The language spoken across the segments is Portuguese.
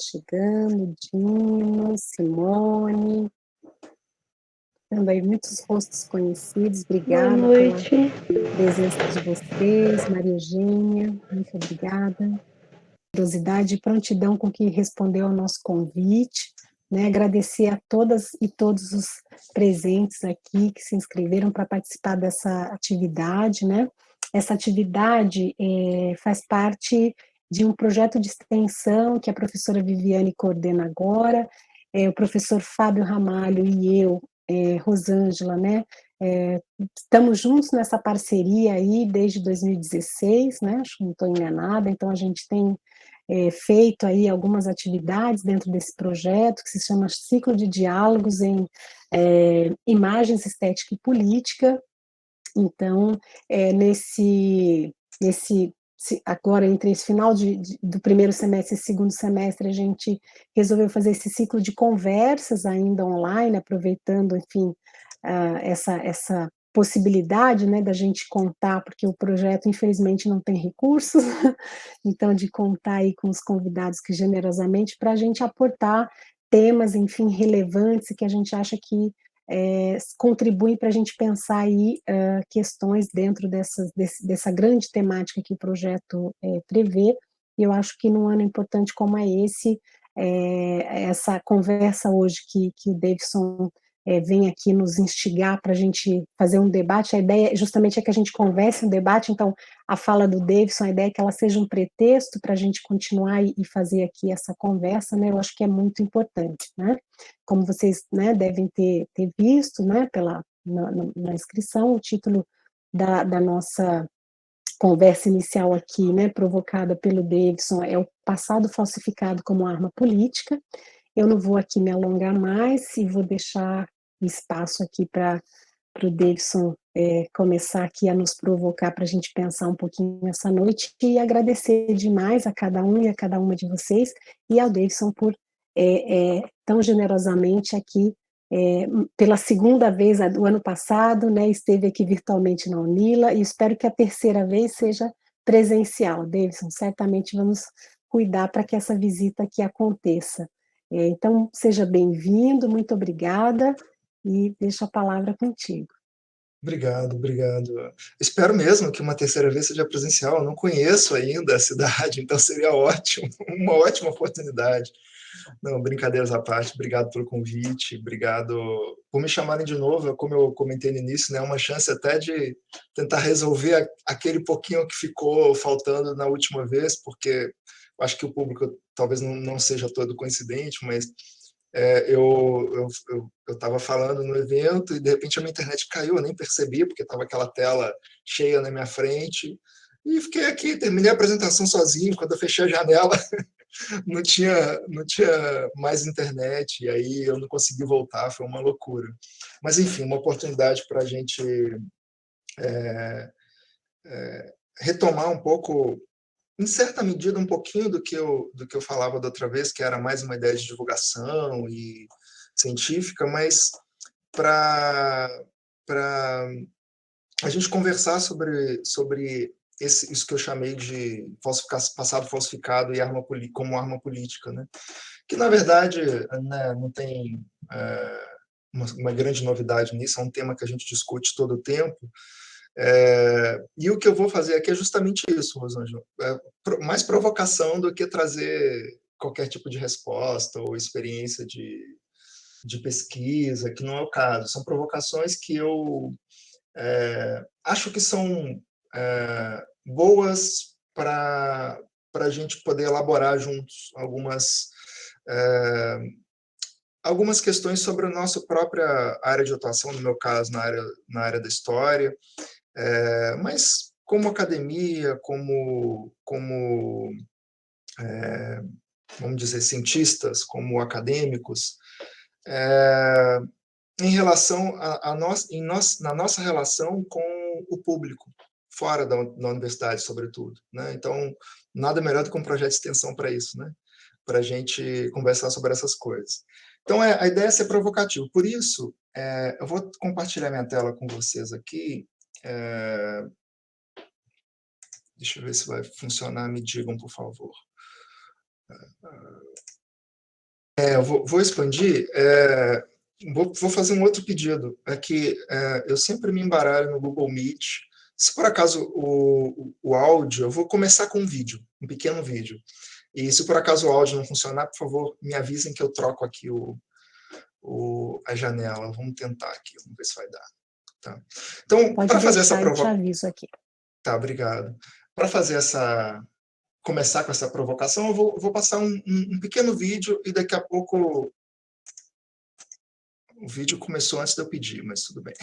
chegando, Dino, Simone, também muitos rostos conhecidos, Boa obrigada pela noite. presença de vocês, Maria Eugênia, muito obrigada. Curiosidade e prontidão com que respondeu ao nosso convite, né? Agradecer a todas e todos os presentes aqui que se inscreveram para participar dessa atividade, né? Essa atividade faz parte de um projeto de extensão que a professora Viviane coordena agora, o professor Fábio Ramalho e eu, Rosângela, né? Estamos juntos nessa parceria aí desde 2016, né? Acho que não estou enganada, então a gente tem feito aí algumas atividades dentro desse projeto que se chama Ciclo de Diálogos em Imagens, Estética e Política. Então, agora, entre esse final do primeiro semestre e segundo semestre, a gente resolveu fazer esse ciclo de conversas ainda online, aproveitando, enfim, essa possibilidade, né, da gente contar, porque o projeto, infelizmente, não tem recursos, então, de contar aí com os convidados que generosamente, para a gente aportar temas, enfim, relevantes, que a gente acha que contribuem para a gente pensar aí questões dentro dessa grande temática que o projeto prevê, e eu acho que num ano importante como é esse, essa conversa hoje que o Davidson vem aqui nos instigar para a gente fazer um debate, a ideia justamente é que a gente converse um debate, então a fala do Davidson, a ideia é que ela seja um pretexto para a gente continuar e fazer aqui essa conversa, né, eu acho que é muito importante, né, como vocês, né, devem ter visto, né, na inscrição, o título da nossa conversa inicial aqui, né, provocada pelo Davidson, é o passado falsificado como arma política. Eu não vou aqui me alongar mais e vou deixar espaço aqui para o Davidson começar aqui a nos provocar para a gente pensar um pouquinho essa noite e agradecer demais a cada um e a cada uma de vocês e ao Davidson por tão generosamente aqui pela segunda vez do ano passado, né, esteve aqui virtualmente na Unila e espero que a terceira vez seja presencial. Davidson, certamente vamos cuidar para que essa visita aqui aconteça. Então, seja bem-vindo, muito obrigada e deixo a palavra contigo. Obrigado, obrigado. Espero mesmo que uma terceira vez seja presencial. Eu não conheço ainda a cidade, então seria ótimo, uma ótima oportunidade. Não, brincadeiras à parte, obrigado pelo convite, obrigado por me chamarem de novo. Como eu comentei no início, né, uma chance até de tentar resolver aquele pouquinho que ficou faltando na última vez, porque eu acho que o público talvez não seja todo coincidente, mas eu estava falando no evento e de repente a minha internet caiu, eu nem percebi, porque estava aquela tela cheia na minha frente, e fiquei aqui, terminei a apresentação sozinho. Quando eu fechei a janela, não tinha mais internet, e aí eu não consegui voltar, foi uma loucura. Mas, enfim, uma oportunidade para a gente retomar um pouco, em certa medida, um pouquinho do que eu falava da outra vez, que era mais uma ideia de divulgação e científica, mas para a gente conversar sobre isso que eu chamei de passado falsificado e como arma política, né? Que, na verdade, né, não tem uma grande novidade nisso, é um tema que a gente discute todo o tempo. E o que eu vou fazer aqui é justamente isso, Rosângela, mais provocação do que trazer qualquer tipo de resposta ou experiência de pesquisa, que não é o caso. São provocações que eu acho que são boas para a gente poder elaborar juntos algumas questões sobre a nossa própria área de atuação, no meu caso, na área da história, mas como academia, como vamos dizer, cientistas, como acadêmicos, em relação na nossa relação com o público, fora da universidade, sobretudo, né? Então, nada melhor do que um projeto de extensão para isso, né? Para a gente conversar sobre essas coisas. Então, a ideia é ser provocativo. Por isso, eu vou compartilhar minha tela com vocês aqui. Deixa eu ver se vai funcionar. Me digam, por favor. Vou expandir. Vou fazer um outro pedido. É que eu sempre me embaralho no Google Meet. Se por acaso o áudio, eu vou começar com um vídeo, um pequeno vídeo. E se por acaso o áudio não funcionar, por favor, me avisem que eu troco aqui a janela. Vamos tentar aqui, vamos ver se vai dar. Tá. Então, Pode para fazer essa deixar, eu te provocação. aviso aqui. Tá, obrigado. Para fazer começar com essa provocação, eu vou passar um pequeno vídeo e daqui a pouco. O vídeo começou antes de eu pedir, mas tudo bem.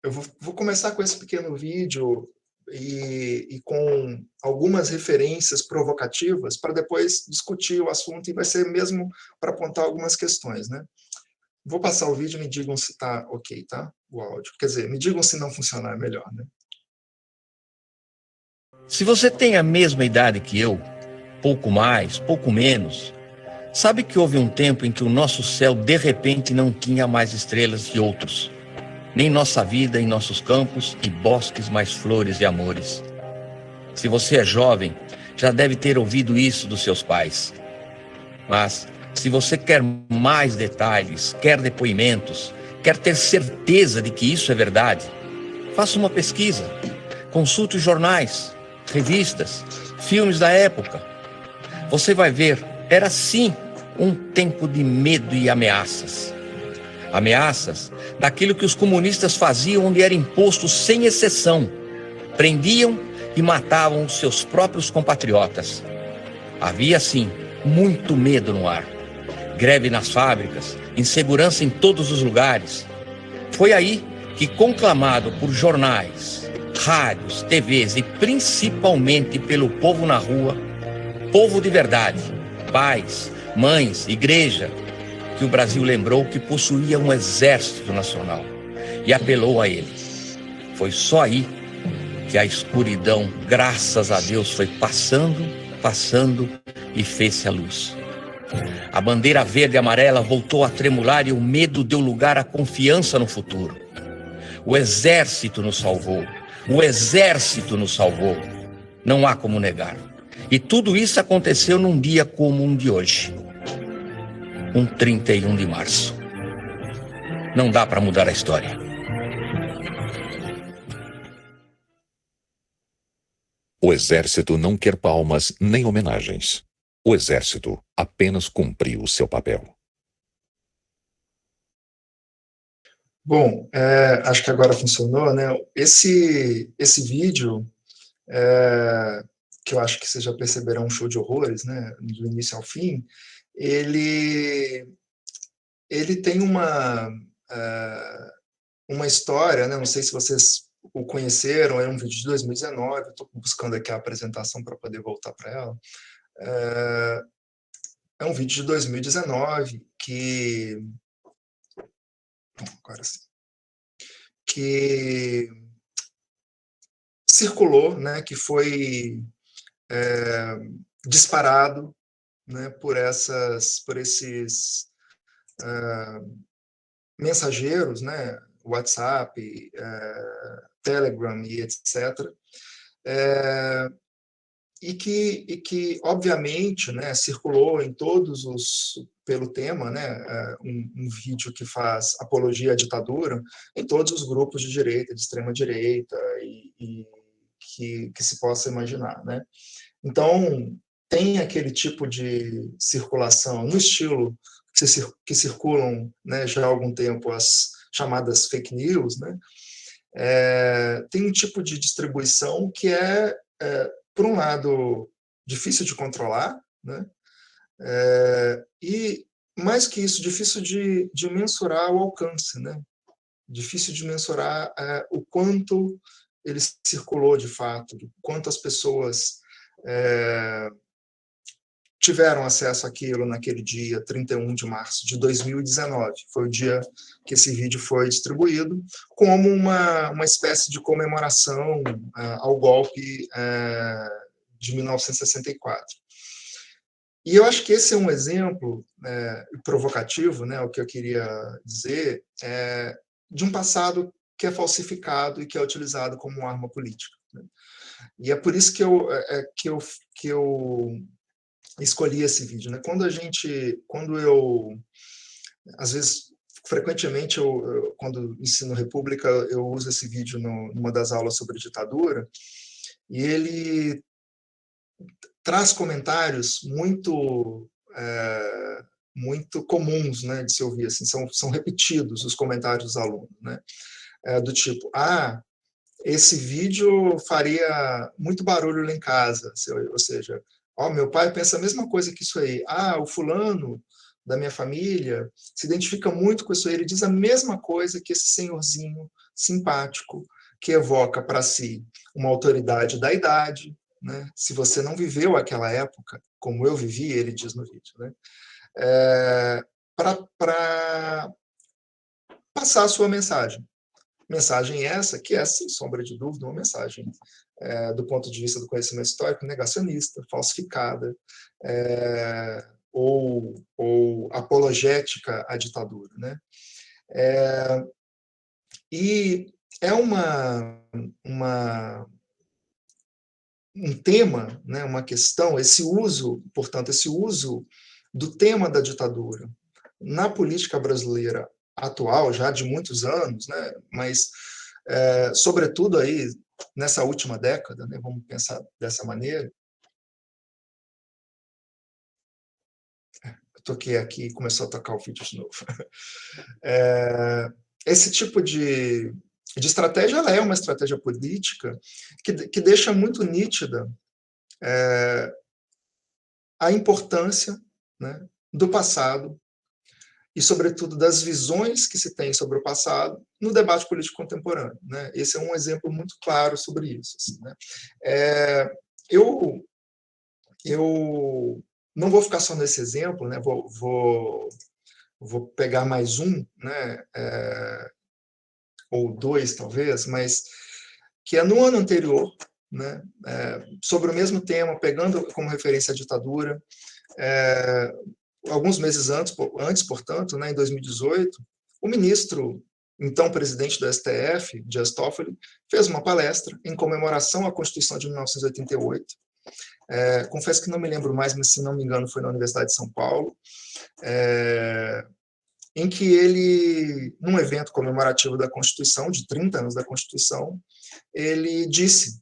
Eu vou começar com esse pequeno vídeo e com algumas referências provocativas para depois discutir o assunto e vai ser mesmo para apontar algumas questões, né? Vou passar o vídeo e me digam se está ok, tá? O áudio. Quer dizer, me digam se não funcionar, é melhor, né? Se você tem a mesma idade que eu, pouco mais, pouco menos, sabe que houve um tempo em que o nosso céu de repente não tinha mais estrelas que outros, nem nossa vida em nossos campos e bosques mais flores e amores. Se você é jovem, já deve ter ouvido isso dos seus pais. Mas, se você quer mais detalhes, quer depoimentos, quer ter certeza de que isso é verdade, faça uma pesquisa, consulte os jornais, revistas, filmes da época. Você vai ver, era sim um tempo de medo e ameaças. Ameaças daquilo que os comunistas faziam onde era imposto sem exceção. Prendiam e matavam os seus próprios compatriotas. Havia, sim, muito medo no ar. Greve nas fábricas, insegurança em todos os lugares. Foi aí que, conclamado por jornais, rádios, TVs e principalmente pelo povo na rua, povo de verdade, pais, mães, igreja, que o Brasil lembrou que possuía um exército nacional e apelou a ele. Foi só aí que a escuridão, graças a Deus, foi passando e fez-se a luz. A bandeira verde e amarela voltou a tremular e o medo deu lugar à confiança no futuro. O exército nos salvou. O exército nos salvou. Não há como negar. E tudo isso aconteceu num dia como um de hoje. Um 31 de março. Não dá para mudar a história. O exército não quer palmas nem homenagens. O exército apenas cumpriu o seu papel. Bom, acho que agora funcionou, né? Esse vídeo, que eu acho que vocês já perceberam, um show de horrores, né? Do início ao fim, ele tem uma história, né? Não sei se vocês o conheceram, é um vídeo de 2019, estou buscando aqui a apresentação para poder voltar para ela. É um vídeo de 2019 que... Agora sim. Que circulou, né? Que foi disparado, né? Por esses mensageiros, né? WhatsApp, Telegram e etc. E que obviamente, né, circulou em pelo tema, né, um vídeo que faz apologia à ditadura em todos os grupos de direita, de extrema direita e que se possa imaginar, né? Então tem aquele tipo de circulação no estilo que circulam, né, já há algum tempo as chamadas fake news, né? Tem um tipo de distribuição que por um lado, difícil de controlar, né? E, mais que isso, difícil de mensurar o alcance, né? Difícil de mensurar o quanto ele circulou de fato, o quanto as pessoas tiveram acesso àquilo naquele dia 31 de março de 2019. Foi o dia que esse vídeo foi distribuído, como uma espécie de comemoração ao golpe de 1964. E eu acho que esse é um exemplo provocativo, né, o que eu queria dizer, de um passado que é falsificado e que é utilizado como arma política, né? E é por isso que eu escolhi esse vídeo, né? Quando eu, às vezes, frequentemente, quando ensino República, eu uso esse vídeo numa das aulas sobre ditadura, e ele traz comentários muito comuns, né, de se ouvir, assim, são repetidos os comentários dos alunos, né, do tipo, esse vídeo faria muito barulho lá em casa, ou seja, meu pai pensa a mesma coisa que isso aí, o fulano da minha família se identifica muito com isso aí, ele diz a mesma coisa que esse senhorzinho simpático, que evoca para si uma autoridade da idade, né? Se você não viveu aquela época, como eu vivi, ele diz no vídeo, né? Para passar a sua mensagem. Mensagem essa que é, sem sombra de dúvida, uma mensagem, do ponto de vista do conhecimento histórico, negacionista, falsificada, ou apologética à ditadura, né? E é um tema, né, uma questão, portanto, esse uso do tema da ditadura na política brasileira atual, já de muitos anos, né, mas, sobretudo, aí, nessa última década, né, vamos pensar dessa maneira. Eu toquei aqui e começou a tocar o vídeo de novo. Esse tipo de estratégia, ela é uma estratégia política que deixa muito nítida a importância, né, do passado e, sobretudo, das visões que se tem sobre o passado no debate político contemporâneo, né? Esse é um exemplo muito claro sobre isso. Assim, né? Eu não vou ficar só nesse exemplo, né? Vou pegar mais um, né? Ou dois, talvez, mas que é no ano anterior, né? Sobre o mesmo tema, pegando como referência a ditadura, alguns meses antes, portanto, né, em 2018, o ministro, então presidente do STF, Dias Toffoli, fez uma palestra em comemoração à Constituição de 1988. Confesso que não me lembro mais, mas se não me engano foi na Universidade de São Paulo, em que ele, num evento comemorativo da Constituição, de 30 anos da Constituição, ele disse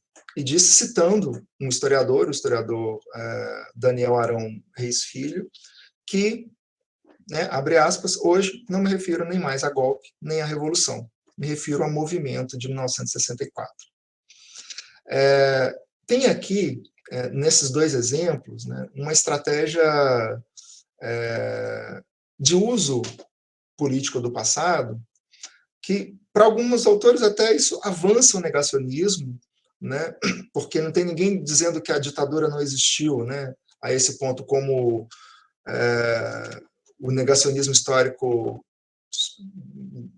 citando um historiador, o historiador Daniel Arão Reis Filho, que, né, abre aspas, hoje não me refiro nem mais a golpe, nem à revolução, me refiro ao movimento de 1964. Tem aqui, nesses dois exemplos, né, uma estratégia de uso político do passado que, para alguns autores, até isso avança o negacionismo, né, porque não tem ninguém dizendo que a ditadura não existiu, né, a esse ponto, como o negacionismo histórico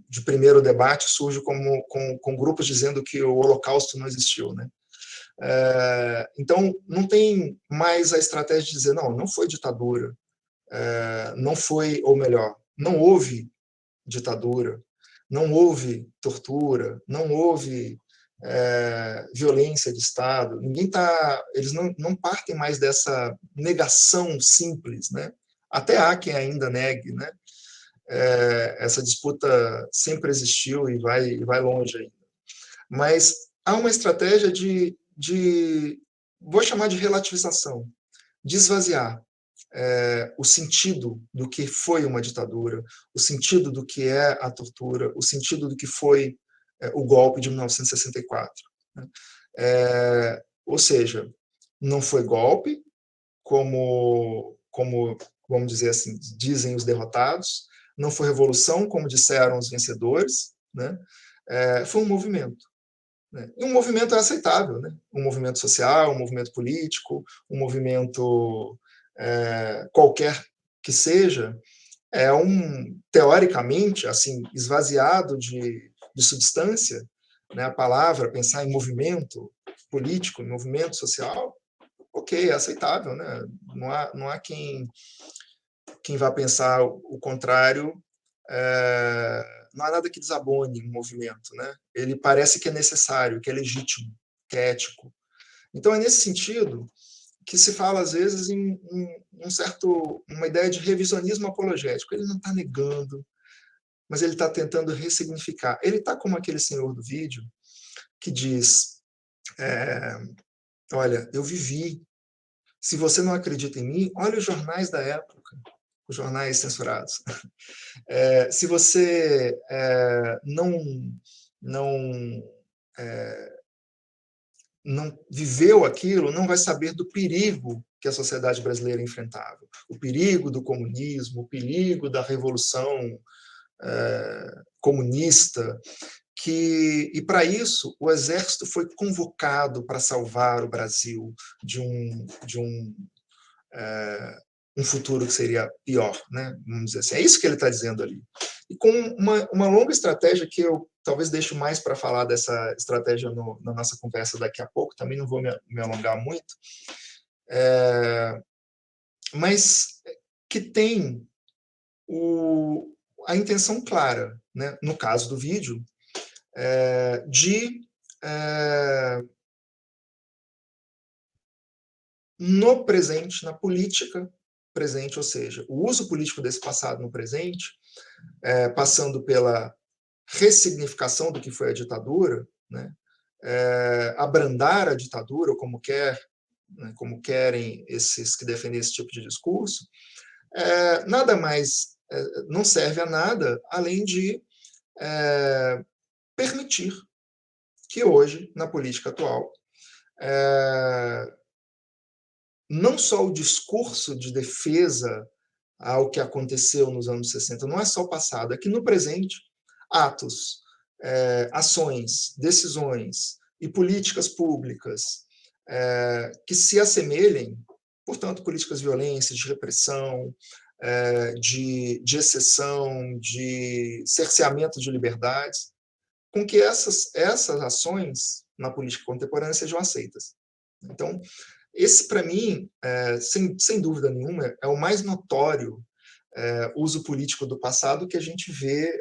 de primeiro debate surge com grupos dizendo que o Holocausto não existiu, né? Então, não tem mais a estratégia de dizer, não foi ditadura, não foi, ou melhor, não houve ditadura, não houve tortura, não houve violência de Estado. Eles não partem mais dessa negação simples, né? Até há quem ainda negue, né? Essa disputa sempre existiu e vai longe ainda. Mas há uma estratégia vou chamar de relativização, de esvaziar o sentido do que foi uma ditadura, o sentido do que é a tortura, o sentido do que foi o golpe de 1964. Né? Ou seja, não foi golpe, como, vamos dizer assim, dizem os derrotados, não foi revolução, como disseram os vencedores, né? Foi um movimento. Né? E um movimento é aceitável, né? Um movimento social, um movimento político, um movimento qualquer que seja, teoricamente, assim, esvaziado de substância, né? A palavra, pensar em movimento político, em movimento social, ok, é aceitável, né? Não há quem vá pensar o contrário, não há nada que desabone um movimento, né? Ele parece que é necessário, que é legítimo, que é ético. Então, é nesse sentido que se fala, às vezes, em uma ideia de revisionismo apologético. Ele não está negando, mas ele está tentando ressignificar. Ele está como aquele senhor do vídeo que diz, olha, eu vivi. Se você não acredita em mim, olha os jornais da época, os jornais censurados. Se você não viveu aquilo, não vai saber do perigo que a sociedade brasileira enfrentava. O perigo do comunismo, o perigo da revolução comunista, e para isso o exército foi convocado para salvar o Brasil de um futuro que seria pior, né? Vamos dizer assim. É isso que ele está dizendo ali. E com uma longa estratégia que eu talvez deixo mais para falar dessa estratégia na nossa conversa daqui a pouco, também não vou me alongar muito, mas que tem a intenção clara, né? No caso do vídeo, de no presente, na política presente, ou seja, o uso político desse passado no presente, passando pela ressignificação do que foi a ditadura, né? Abrandar a ditadura, como querem esses que defendem esse tipo de discurso, nada mais não serve a nada além de permitir que hoje, na política atual, não só o discurso de defesa ao que aconteceu nos anos 60, não é só o passado, é que no presente, atos, ações, decisões e políticas públicas que se assemelhem, portanto, políticas de violência, de repressão, de exceção, de cerceamento de liberdades, com que essas ações na política contemporânea sejam aceitas. Então, esse, para mim, sem dúvida nenhuma, é o mais notório uso político do passado que a gente vê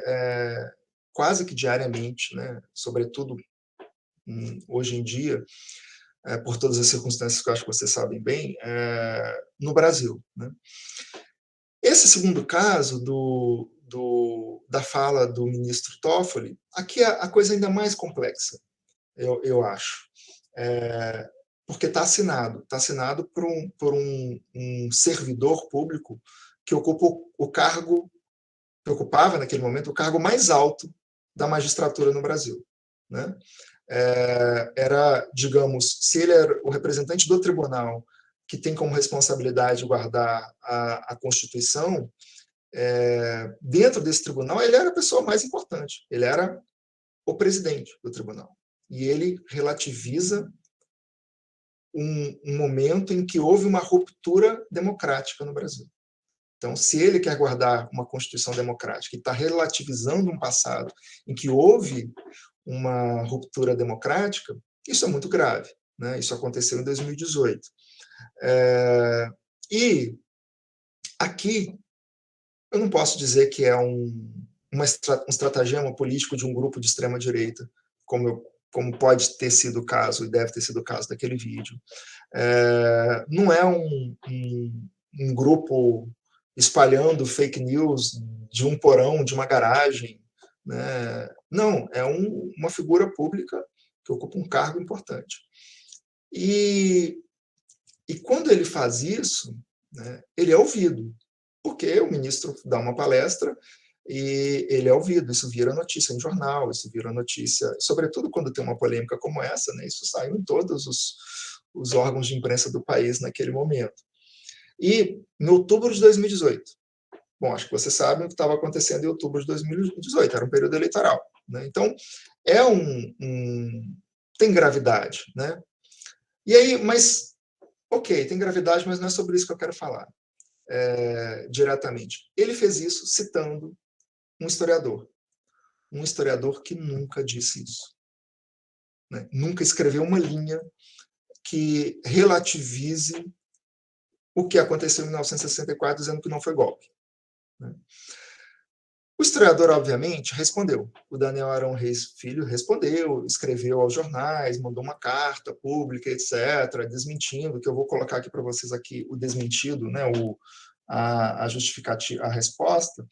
quase que diariamente, né? Sobretudo hoje em dia, por todas as circunstâncias que eu acho que vocês sabem bem, no Brasil, né? Esse segundo caso da fala do ministro Toffoli, aqui a coisa ainda mais complexa, eu acho. Porque está assinado por um servidor público que ocupava naquele momento o cargo mais alto da magistratura no Brasil, né? Era, digamos, se ele era o representante do tribunal que tem como responsabilidade guardar a Constituição, dentro desse tribunal ele era a pessoa mais importante, ele era o presidente do tribunal. E ele relativiza um momento em que houve uma ruptura democrática no Brasil. Então, se ele quer guardar uma Constituição democrática e está relativizando um passado em que houve uma ruptura democrática, isso é muito grave, né? Isso aconteceu em 2018. E aqui, eu não posso dizer que é um estratagema político de um grupo de extrema-direita, como pode ter sido o caso, e deve ter sido o caso daquele vídeo. Não é um grupo espalhando fake news de um porão, de uma garagem, né? Não, é uma figura pública que ocupa um cargo importante. E quando ele faz isso, né, ele é ouvido, porque o ministro dá uma palestra e ele é ouvido, isso vira notícia em jornal, isso vira notícia, sobretudo quando tem uma polêmica como essa, né, isso sai em todos os órgãos de imprensa do país naquele momento. E, em outubro de 2018, bom, acho que vocês sabem o que estava acontecendo em outubro de 2018, era um período eleitoral, né? Então, tem gravidade, né? E aí, mas, ok, tem gravidade, mas não é sobre isso que eu quero falar diretamente. Ele fez isso citando um historiador que nunca disse isso, né? Nunca escreveu uma linha que relativize o que aconteceu em 1964, dizendo que não foi golpe, né? O historiador, obviamente, respondeu. O Daniel Arão Reis Filho respondeu, escreveu aos jornais, mandou uma carta pública, etc., desmentindo, que eu vou colocar aqui para vocês aqui o desmentido, né, a justificativa, a resposta.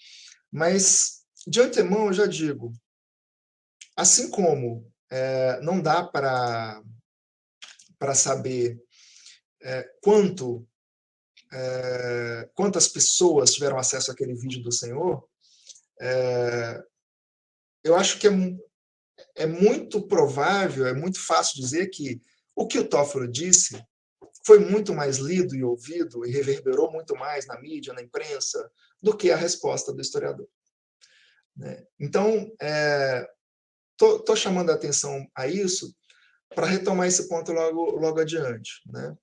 Mas, de antemão, eu já digo, assim como não dá para saber quantas pessoas tiveram acesso àquele vídeo do Senhor, eu acho que é muito provável, é muito fácil dizer que o que o Toffolo disse foi muito mais lido e ouvido e reverberou muito mais na mídia, na imprensa, do que a resposta do historiador. Né? Então, estou chamando a atenção a isso para retomar esse ponto logo adiante. Né?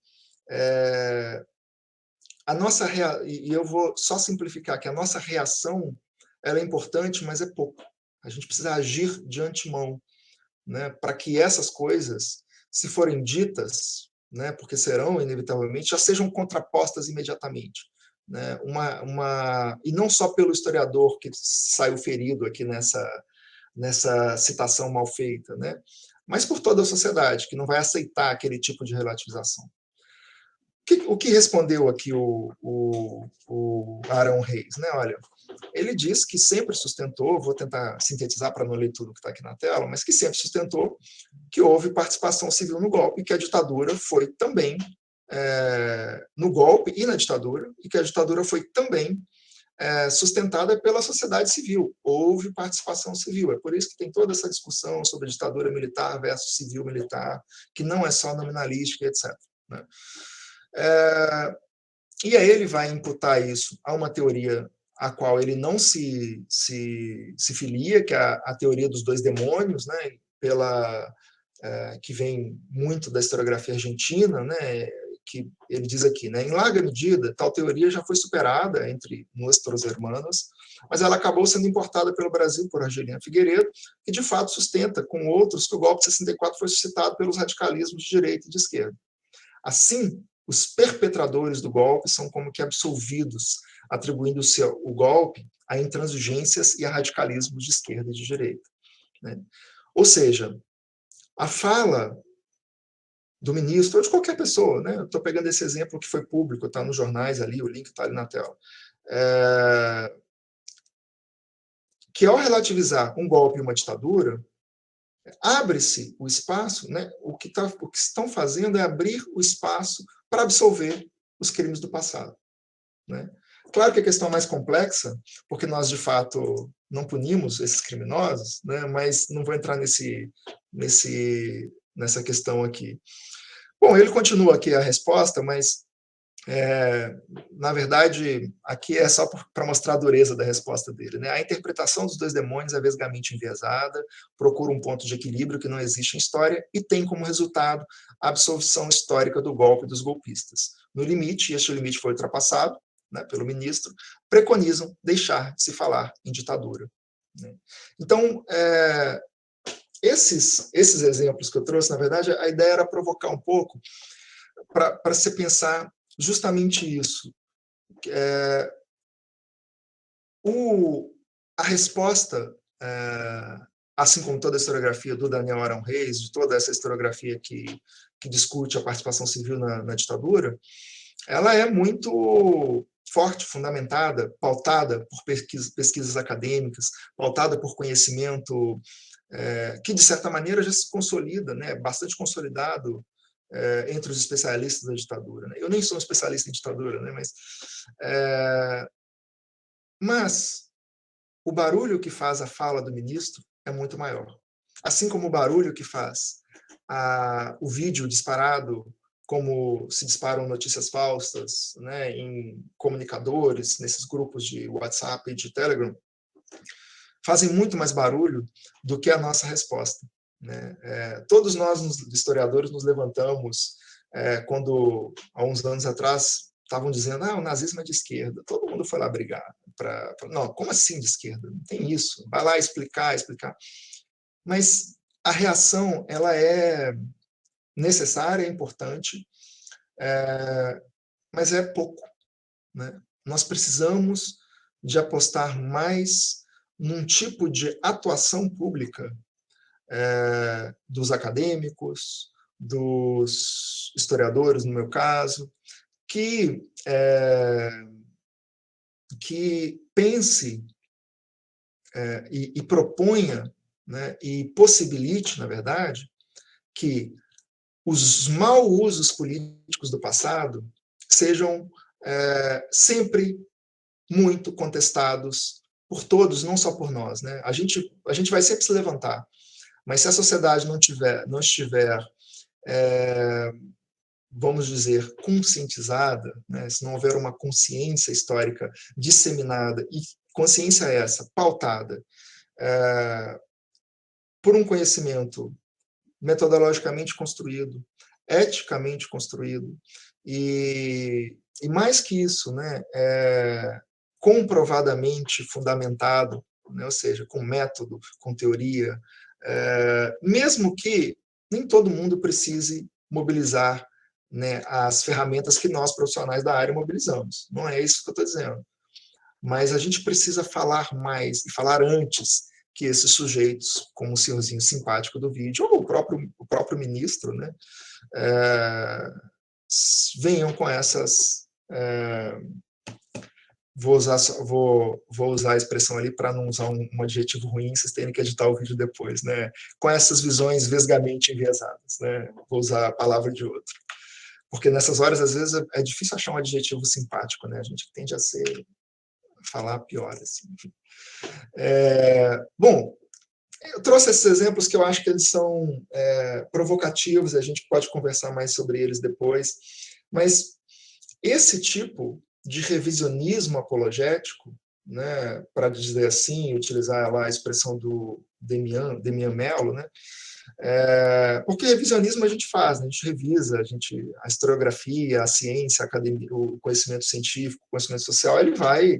E eu vou só simplificar que a nossa reação ela é importante, mas é pouco. A gente precisa agir de antemão, né, para que essas coisas, se forem ditas, né, porque serão inevitavelmente, já sejam contrapostas imediatamente. Né, e não só pelo historiador que saiu ferido aqui nessa citação mal feita, né, mas por toda a sociedade, que não vai aceitar aquele tipo de relativização. O que respondeu aqui o Arão Reis? Né? Olha, ele diz que sempre sustentou, vou tentar sintetizar para não ler tudo que está aqui na tela, mas que sempre sustentou que houve participação civil no golpe, que a ditadura foi também no golpe e na ditadura, e que a ditadura foi também sustentada pela sociedade civil. Houve participação civil. É por isso que tem toda essa discussão sobre a ditadura militar versus civil-militar, que não é só nominalística, etc. Né? E aí ele vai imputar isso a uma teoria a qual ele não se filia, que é a teoria dos dois demônios, né, que vem muito da historiografia argentina, né, que ele diz aqui, né, em larga medida, tal teoria já foi superada entre nossos hermanos, mas ela acabou sendo importada pelo Brasil por Argelina Figueiredo, que de fato sustenta, com outros, que o golpe de 64 foi suscitado pelos radicalismos de direita e de esquerda. Assim, os perpetradores do golpe são como que absolvidos, atribuindo-se o golpe a intransigências e a radicalismos de esquerda e de direita. Né? Ou seja, a fala do ministro, ou de qualquer pessoa, né? Estou pegando esse exemplo que foi público, está nos jornais ali, o link está ali na tela, que ao relativizar um golpe e uma ditadura, abre-se o espaço, né? O que estão fazendo é abrir o espaço para absolver os crimes do passado. Né? Claro que a questão é mais complexa, porque nós, de fato, não punimos esses criminosos, né? Mas não vou entrar nessa questão aqui. Bom, ele continua aqui a resposta, mas, na verdade, aqui é só para mostrar a dureza da resposta dele. Né? A interpretação dos dois demônios é vesgamente enviesada, procura um ponto de equilíbrio que não existe em história e tem como resultado a absolvição histórica do golpe dos golpistas. No limite, e este limite foi ultrapassado, né, pelo ministro, preconizam deixar de se falar em ditadura. Né? Então, esses exemplos que eu trouxe, na verdade, a ideia era provocar um pouco para se pensar justamente isso. A resposta, assim como toda a historiografia do Daniel Arão Reis, de toda essa historiografia que discute a participação civil na ditadura, ela é muito forte, fundamentada, pautada por pesquisas acadêmicas, pautada por conhecimento que, de certa maneira, já se consolida, né, bastante consolidado entre os especialistas da ditadura. Né? Eu nem sou um especialista em ditadura, né, mas o barulho que faz a fala do ministro é muito maior. Assim como o barulho que faz o vídeo disparado, como se disparam notícias falsas, né, em comunicadores, nesses grupos de WhatsApp e de Telegram, fazem muito mais barulho do que a nossa resposta. Né? Todos nós, historiadores, nos levantamos quando, há uns anos atrás, estavam dizendo o nazismo é de esquerda. Todo mundo foi lá brigar. Não, como assim de esquerda? Não tem isso. Vai lá explicar. Mas a reação ela é necessária, é importante, mas é pouco. Né? Nós precisamos de apostar mais num tipo de atuação pública dos acadêmicos, dos historiadores, no meu caso, que pense e proponha, né, e possibilite, na verdade, que os mau usos políticos do passado sejam sempre muito contestados por todos, não só por nós, né? A gente vai sempre se levantar, mas se a sociedade não estiver, vamos dizer, conscientizada, né? Se não houver uma consciência histórica disseminada, e consciência essa pautada por um conhecimento metodologicamente construído, eticamente construído, e mais que isso, né, comprovadamente fundamentado, né, ou seja, com método, com teoria, mesmo que nem todo mundo precise mobilizar, né, as ferramentas que nós, profissionais da área, mobilizamos. Não é isso que eu estou dizendo. Mas a gente precisa falar mais e falar antes que esses sujeitos, como o senhorzinho simpático do vídeo, ou o próprio ministro, né, venham com essas... vou usar a expressão ali para não usar um adjetivo ruim, vocês terem que editar o vídeo depois, né? Com essas visões vesgamente enviesadas, né? Vou usar a palavra de outro. Porque nessas horas, às vezes, é difícil achar um adjetivo simpático, né? A gente tende a falar pior, assim. Bom, eu trouxe esses exemplos que eu acho que eles são provocativos, a gente pode conversar mais sobre eles depois, mas esse tipo de revisionismo apologético, né, para dizer assim, utilizar lá a expressão do Demian Mello, né, porque revisionismo a gente faz, né, a gente revisa, a historiografia, a ciência, a academia, o conhecimento científico, o conhecimento social, ele vai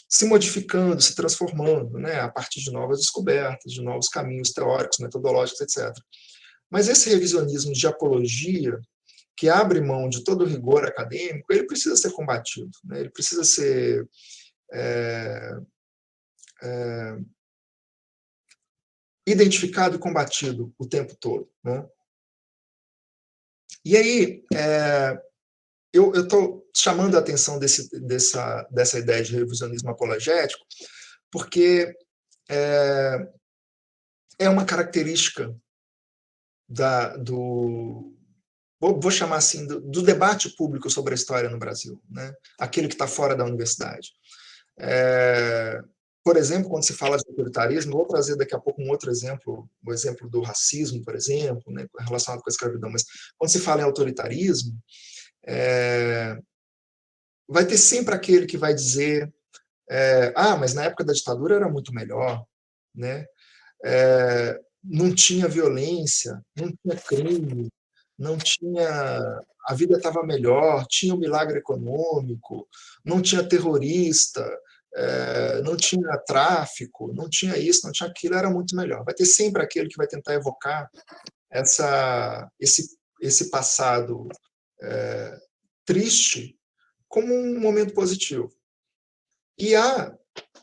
se modificando, se transformando, né, a partir de novas descobertas, de novos caminhos teóricos, metodológicos, etc. Mas esse revisionismo de apologia, que abre mão de todo o rigor acadêmico, ele precisa ser combatido, né? Ele precisa ser identificado e combatido o tempo todo, né? E aí, eu estou chamando a atenção dessa ideia de revisionismo apologético, porque é uma característica vou chamar assim, do debate público sobre a história no Brasil, né? Aquele que está fora da universidade. Por exemplo, quando se fala de autoritarismo, vou trazer daqui a pouco um outro exemplo, o exemplo do racismo, por exemplo, né, relacionado com a escravidão, mas quando se fala em autoritarismo, vai ter sempre aquele que vai dizer mas na época da ditadura era muito melhor, né? Não tinha violência, não tinha crime, não tinha, a vida estava melhor, tinha um milagre econômico, não tinha terrorista, não tinha tráfico, não tinha isso, não tinha aquilo, era muito melhor. Vai ter sempre aquele que vai tentar evocar esse passado triste como um momento positivo. E há,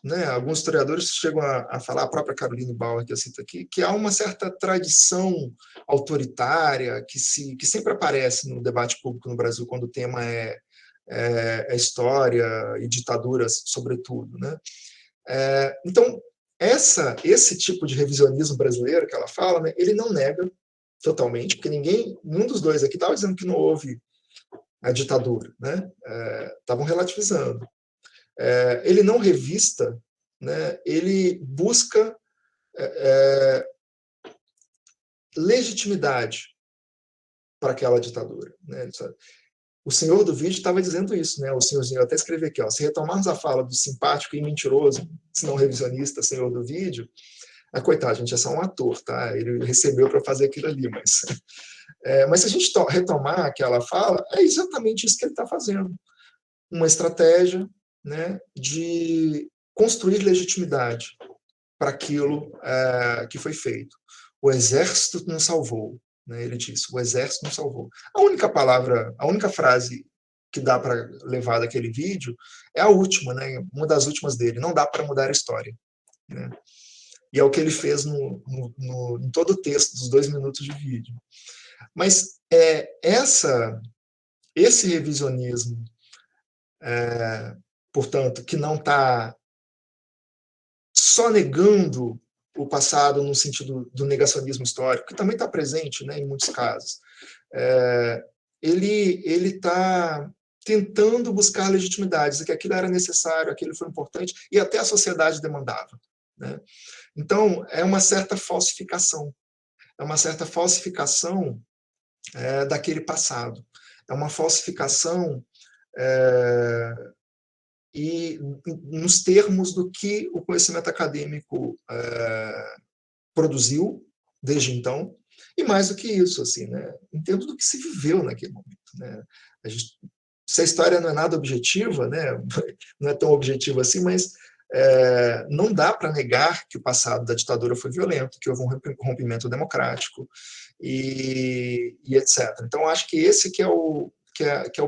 né, alguns historiadores chegam a falar, a própria Caroline Bauer, que eu cito aqui, que há uma certa tradição autoritária que sempre aparece no debate público no Brasil quando o tema é história e ditaduras, sobretudo, né? Então, esse tipo de revisionismo brasileiro que ela fala, né, ele não nega totalmente, porque nenhum dos dois aqui estava dizendo que não houve a ditadura, né? Estavam relativizando. Ele não revista, né? Ele busca legitimidade para aquela ditadura, né? O senhor do vídeo estava dizendo isso, né? O senhorzinho, eu até escrevi aqui, ó, se retomarmos a fala do simpático e mentiroso, se não revisionista, senhor do vídeo, coitado, gente, é só um ator, tá? Ele recebeu para fazer aquilo ali, mas se a gente retomar aquela fala, é exatamente isso que ele está fazendo. Uma estratégia, né, de construir legitimidade para aquilo que foi feito. O exército nos salvou, né, ele disse, o exército nos salvou. A única frase que dá para levar daquele vídeo é a última, né? Uma das últimas dele. Não dá para mudar a história, né? E é o que ele fez em todo o texto dos 2 minutos de vídeo. Mas esse revisionismo, portanto, que não está só negando o passado no sentido do negacionismo histórico, que também está presente, né, em muitos casos, ele está tentando buscar legitimidades, que aquilo era necessário, aquilo foi importante, e até a sociedade demandava, né? Então, é uma certa falsificação. É uma certa falsificação daquele passado. É uma falsificação e nos termos do que o conhecimento acadêmico produziu desde então, e mais do que isso, assim, né, em termos do que se viveu naquele momento, né? Se a história não é nada objetiva, né, não é tão objetiva assim, mas não dá para negar que o passado da ditadura foi violento, que houve um rompimento democrático e etc. Então, acho que esse que é o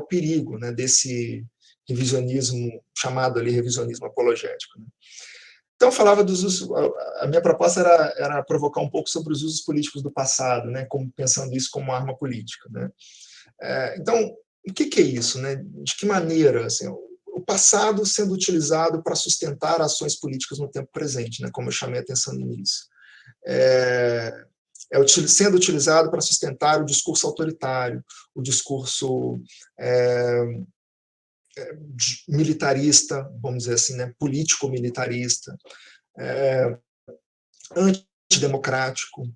perigo, né, desse revisionismo, chamado ali revisionismo apologético, né? Então, eu falava dos usos, a minha proposta era provocar um pouco sobre os usos políticos do passado, né, como, pensando isso como uma arma política, né? Então, o que é isso, né? De que maneira, assim, o passado sendo utilizado para sustentar ações políticas no tempo presente, né, como eu chamei a atenção no início. Sendo utilizado para sustentar o discurso autoritário, o discurso militarista, vamos dizer assim, né, político-militarista, antidemocrático,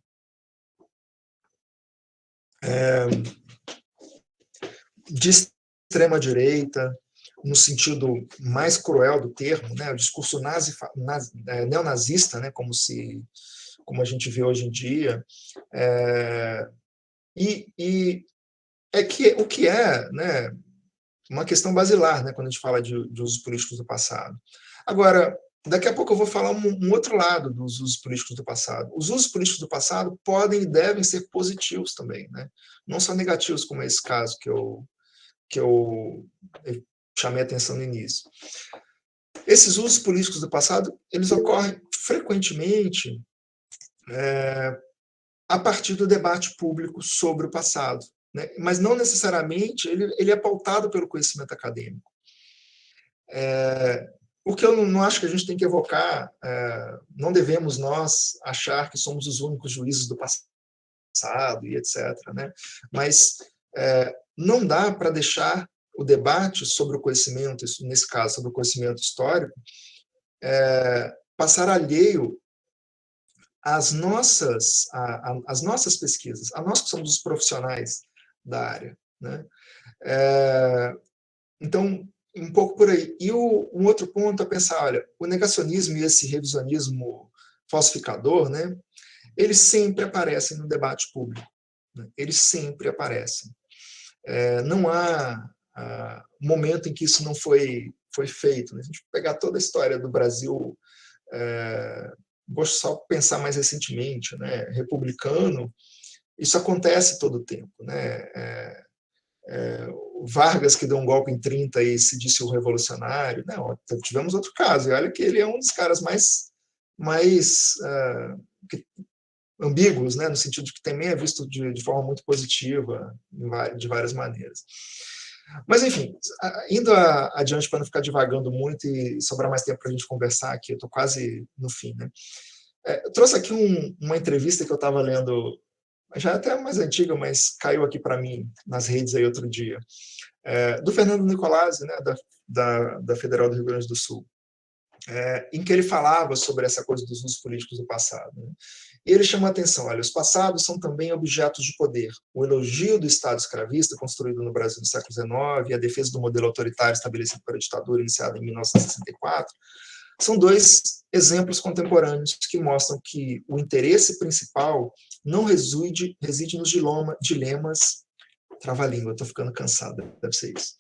de extrema-direita, no sentido mais cruel do termo, né, o discurso neonazista, né, como a gente vê hoje em dia, o que é, né, uma questão basilar, né, quando a gente fala de usos políticos do passado. Agora, daqui a pouco eu vou falar um outro lado dos usos políticos do passado. Os usos políticos do passado podem e devem ser positivos também, né? Não só negativos, como é esse caso que eu chamei a atenção no início. Esses usos políticos do passado, eles ocorrem frequentemente a partir do debate público sobre o passado, né? Mas não necessariamente ele é pautado pelo conhecimento acadêmico. O que eu não acho que a gente tem que evocar, não devemos nós achar que somos os únicos juízes do passado e etc., né? Mas não dá para deixar o debate sobre o conhecimento, nesse caso, sobre o conhecimento histórico, passar alheio às nossas pesquisas, a nós que somos os profissionais da área, né? Então, um pouco por aí. E um outro ponto é pensar, olha, o negacionismo e esse revisionismo falsificador, né, eles sempre aparecem no debate público, né? Eles sempre aparecem. Não há momento em que isso não foi feito, né? Se a gente pegar toda a história do Brasil, vou só pensar mais recentemente, né, republicano, isso acontece todo o tempo, né? Vargas, que deu um golpe em 30 e se disse o revolucionário. Não, tivemos outro caso, e olha que ele é um dos caras mais ambíguos, né, no sentido de que também é visto de forma muito positiva, de várias maneiras. Mas, enfim, indo adiante para não ficar divagando muito e sobrar mais tempo para a gente conversar aqui, eu estou quase no fim, né? Eu trouxe aqui uma entrevista que eu estava lendo, já até mais antiga, mas caiu aqui para mim nas redes aí outro dia, do Fernando Nicolazzi, né, da Federal do Rio Grande do Sul, em que ele falava sobre essa coisa dos usos políticos do passado, né? E ele chama a atenção, olha, os passados são também objetos de poder. O elogio do Estado escravista, construído no Brasil no século XIX, e a defesa do modelo autoritário estabelecido pela ditadura, iniciada em 1964, são dois exemplos contemporâneos que mostram que o interesse principal não reside nos dilemas. Trava-língua, estou ficando cansado, deve ser isso.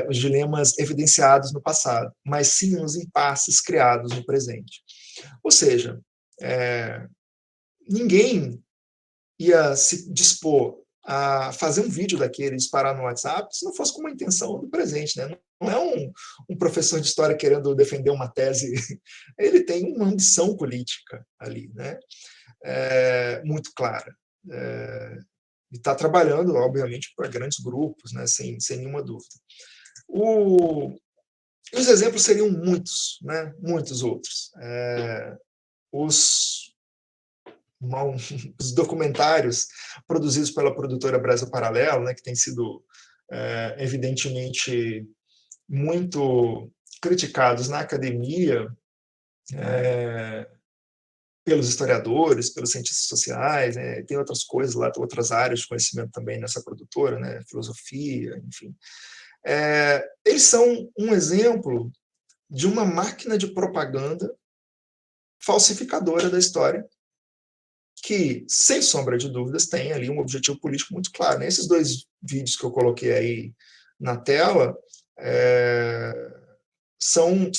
Os dilemas evidenciados no passado, mas sim nos impasses criados no presente. Ou seja, ninguém ia se dispor a fazer um vídeo daquele, disparar no WhatsApp, se não fosse com uma intenção do presente, né? Não é um professor de história querendo defender uma tese, ele tem uma ambição política ali, né? Muito clara. E está trabalhando, obviamente, para grandes grupos, né? Sem nenhuma dúvida. E os exemplos seriam muitos, né? Muitos outros. Os documentários produzidos pela produtora Brasil Paralelo, né, que tem sido evidentemente muito criticados na academia, pelos historiadores, pelos cientistas sociais, né, tem outras coisas lá, tem outras áreas de conhecimento também nessa produtora, né, filosofia, enfim. Eles são um exemplo de uma máquina de propaganda falsificadora da história, que, sem sombra de dúvidas, tem ali um objetivo político muito claro. Esses 2 vídeos que eu coloquei aí na tela são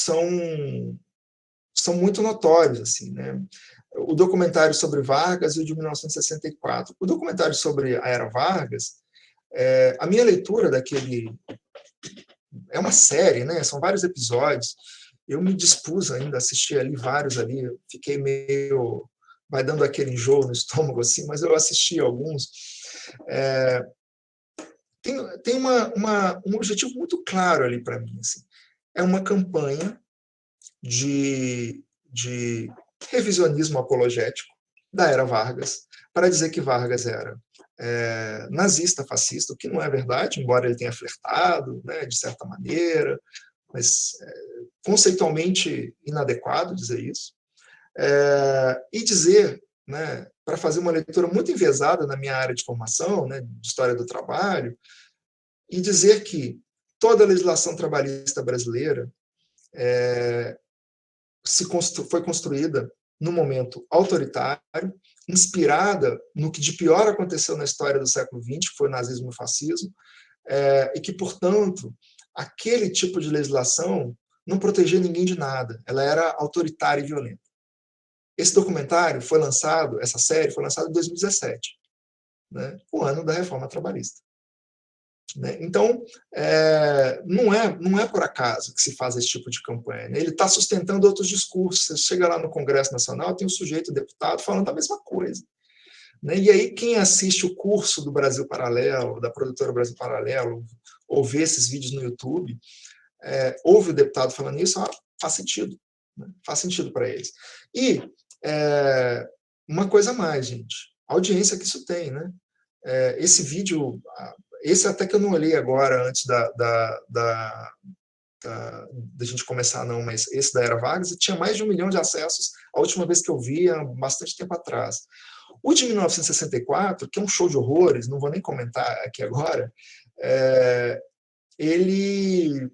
muito notórios, assim, né? O documentário sobre Vargas e o de 1964. O documentário sobre a Era Vargas, a minha leitura daquele... É uma série, né? São vários episódios. Eu me dispus ainda a assistir ali vários ali, eu fiquei meio... vai dando aquele enjoo no estômago, assim, mas eu assisti alguns. Tem um objetivo muito claro ali para mim. Assim. É uma campanha de revisionismo apologético da era Vargas, para dizer que Vargas era nazista, fascista, o que não é verdade, embora ele tenha flertado, né, de certa maneira, mas conceitualmente inadequado dizer isso. E dizer, né, para fazer uma leitura muito enviesada na minha área de formação, né, de história do trabalho, e dizer que toda a legislação trabalhista brasileira foi construída num momento autoritário, inspirada no que de pior aconteceu na história do século XX, que foi o nazismo e o fascismo, e que, portanto, aquele tipo de legislação não protegia ninguém de nada, ela era autoritária e violenta. Esse documentário foi lançado, essa série foi lançada em 2017, né, o ano da reforma trabalhista. Então, não é por acaso que se faz esse tipo de campanha. Ele está sustentando outros discursos. Você chega lá no Congresso Nacional, tem um sujeito, deputado, falando a mesma coisa. E aí, quem assiste o curso do Brasil Paralelo, da produtora Brasil Paralelo, ou vê esses vídeos no YouTube, ouve o deputado falando isso, faz sentido. Faz sentido para eles. E uma coisa a mais, gente, a audiência que isso tem. Né? Esse vídeo... Esse até que eu não olhei agora, antes da gente começar, não, mas esse da Era Vargas tinha mais de 1 milhão de acessos a última vez que eu vi, há bastante tempo atrás. O de 1964, que é um show de horrores, não vou nem comentar aqui agora, ele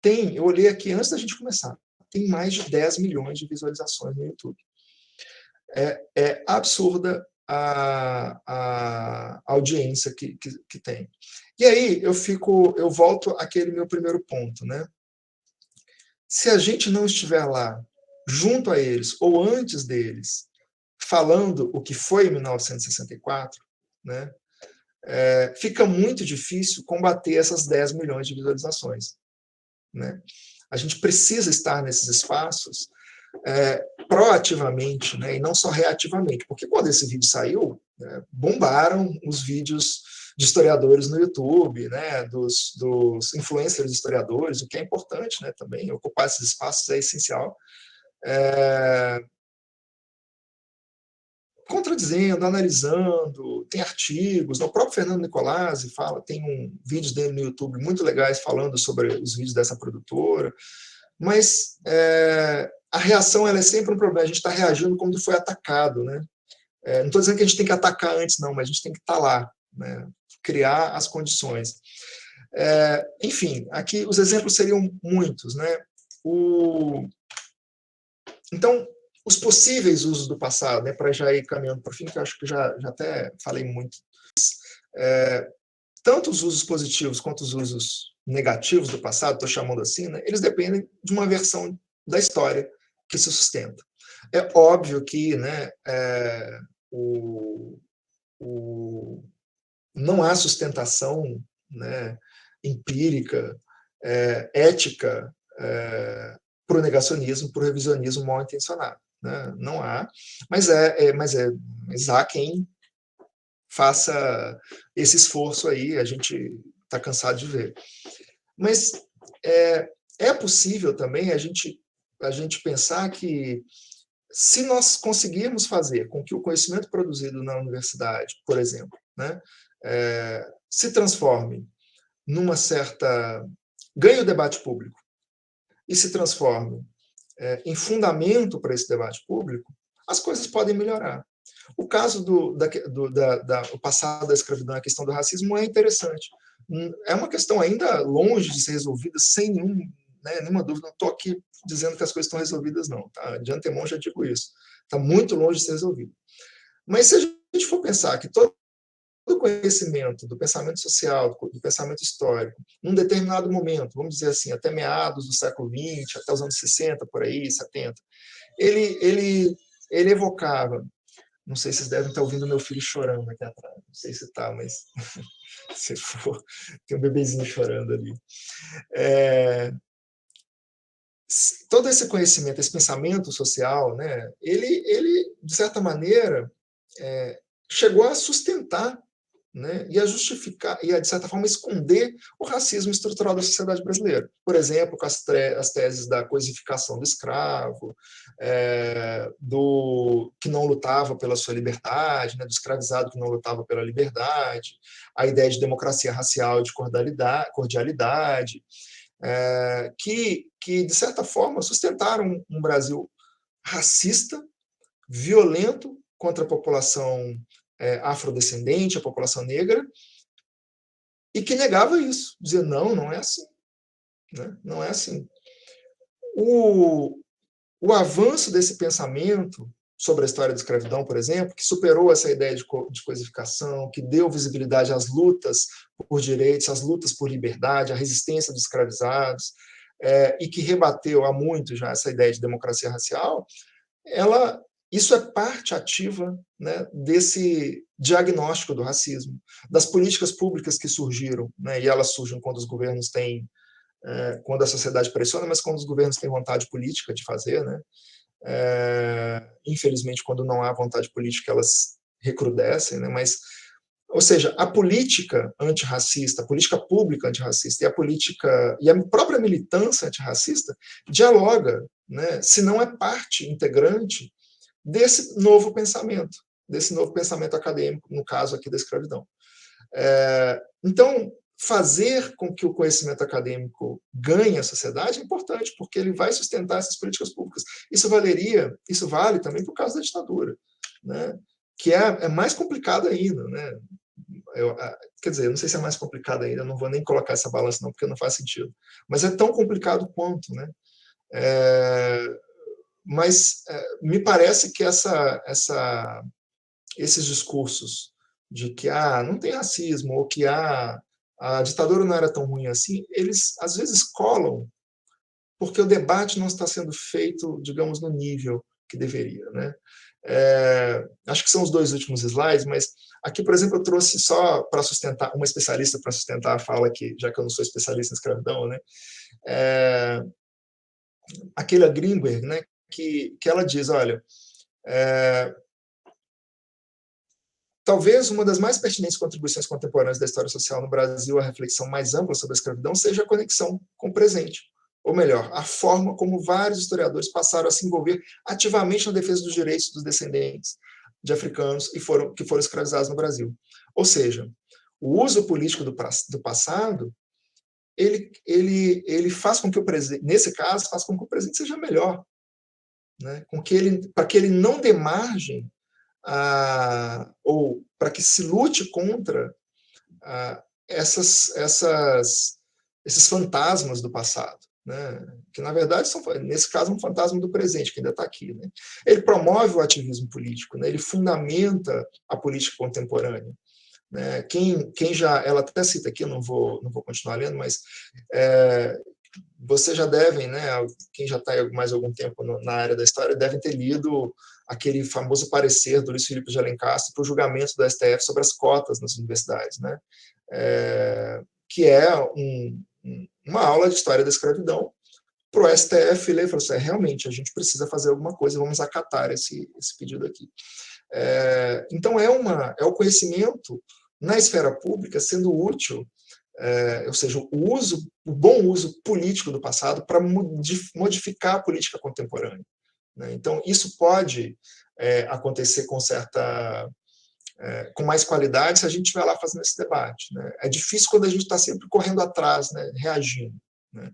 tem, eu olhei aqui antes da gente começar, tem mais de 10 milhões de visualizações no YouTube. É absurda a audiência que tem. E aí eu volto àquele meu primeiro ponto, né? Se a gente não estiver lá, junto a eles, ou antes deles, falando o que foi em 1964, né? Fica muito difícil combater essas 10 milhões de visualizações. Né? A gente precisa estar nesses espaços proativamente, né, e não só reativamente, porque quando esse vídeo saiu, bombaram os vídeos de historiadores no YouTube, né, dos influencers historiadores, o que é importante, né, também, ocupar esses espaços é essencial, contradizendo, analisando, tem artigos, o próprio Fernando Nicolazzi tem vídeos dele no YouTube muito legais falando sobre os vídeos dessa produtora, mas a reação ela é sempre um problema, a gente está reagindo como foi atacado, né? Não estou dizendo que a gente tem que atacar antes, não, mas a gente tem que estar lá, né? Criar as condições. Enfim, aqui os exemplos seriam muitos, né? Então, os possíveis usos do passado, né, para já ir caminhando para o fim, que eu acho que já até falei muito, tanto os usos positivos quanto os usos negativos do passado, estou chamando assim, né, eles dependem de uma versão da história que se sustenta. É óbvio que, né, não há sustentação, né, empírica, ética, para o negacionismo, para o revisionismo mal intencionado, né? Não há, mas há quem faça esse esforço aí, a gente está cansado de ver. Mas é possível também a gente pensar que, se nós conseguirmos fazer com que o conhecimento produzido na universidade, por exemplo, né, se transforme numa certa... ganhe o debate público e se transforme em fundamento para esse debate público, as coisas podem melhorar. O caso do passado da escravidão, a questão do racismo, é interessante. É uma questão ainda longe de ser resolvida, sem nenhuma dúvida. Não estou aqui dizendo que as coisas estão resolvidas, não. Tá? De antemão já digo isso. Está muito longe de ser resolvido. Mas se a gente for pensar que todo o conhecimento do pensamento social, do pensamento histórico, num determinado momento, vamos dizer assim, até meados do século XX, até os anos 60, por aí, 70, ele evocava... Não sei se vocês devem estar ouvindo meu filho chorando aqui atrás. Não sei se está, mas se for, tem um bebezinho chorando ali. Todo esse conhecimento, esse pensamento social, né, ele de certa maneira, chegou a sustentar, né, e a justificar, e a, de certa forma, esconder o racismo estrutural da sociedade brasileira. Por exemplo, com as teses da coisificação do escravo, do que não lutava pela sua liberdade, né, do escravizado que não lutava pela liberdade, a ideia de democracia racial e de cordialidade, que, de certa forma, sustentaram um Brasil racista, violento contra a população afrodescendente, a população negra, e que negava isso, dizia, não é assim. Né? Não é assim. O avanço desse pensamento sobre a história da escravidão, por exemplo, que superou essa ideia de coisificação, que deu visibilidade às lutas por direitos, às lutas por liberdade, à resistência dos escravizados, e que rebateu há muito já essa ideia de democracia racial, isso é parte ativa, né, desse diagnóstico do racismo, das políticas públicas que surgiram, né, e elas surgem quando os governos têm, quando a sociedade pressiona, mas quando os governos têm vontade política de fazer, né, infelizmente, quando não há vontade política, elas recrudescem, né, mas, ou seja, a política antirracista, a política pública antirracista e a própria militância antirracista dialoga, né, se não é parte integrante desse novo pensamento acadêmico, no caso aqui da escravidão. Então, fazer com que o conhecimento acadêmico ganhe a sociedade é importante, porque ele vai sustentar essas políticas públicas. Isso vale também para o caso da ditadura, né? Que é mais complicado ainda, né? Quer dizer, eu não sei se é mais complicado ainda, eu não vou nem colocar essa balança não, porque não faz sentido. Mas é tão complicado quanto, né? Mas me parece que esses discursos de que não tem racismo, ou que a ditadura não era tão ruim assim, eles às vezes colam porque o debate não está sendo feito, digamos, no nível que deveria, né? Acho que são os 2 últimos slides, mas aqui, por exemplo, eu trouxe só para sustentar, uma especialista para sustentar a fala aqui, já que eu não sou especialista em escravidão, né? Aquela Greenberg, né? Que ela diz, olha, talvez uma das mais pertinentes contribuições contemporâneas da história social no Brasil à reflexão mais ampla sobre a escravidão seja a conexão com o presente, ou melhor, a forma como vários historiadores passaram a se envolver ativamente na defesa dos direitos dos descendentes de africanos que foram escravizados no Brasil. Ou seja, o uso político do passado, ele faz com que o presente, nesse caso, faz com que o presente seja melhor, né? Para que ele não dê margem ou para que se lute contra esses fantasmas do passado, né? Que, na verdade, são, nesse caso, um fantasma do presente, que ainda está aqui. Né? Ele promove o ativismo político, né? Ele fundamenta a política contemporânea. Né? Quem já, ela até cita aqui, não vou continuar lendo, mas Vocês já devem, né, quem já está há mais algum tempo na área da história, devem ter lido aquele famoso parecer do Luiz Felipe de Alencastre para o julgamento do STF sobre as cotas nas universidades, né? Que é uma aula de história da escravidão para o STF ler e falou assim, realmente, a gente precisa fazer alguma coisa, vamos acatar esse pedido aqui. Então, é o conhecimento na esfera pública sendo útil, ou seja, o bom uso político do passado para modificar a política contemporânea. Né? Então, isso pode acontecer com mais qualidade se a gente estiver lá fazendo esse debate. Né? É difícil quando a gente está sempre correndo atrás, né? Reagindo. Né?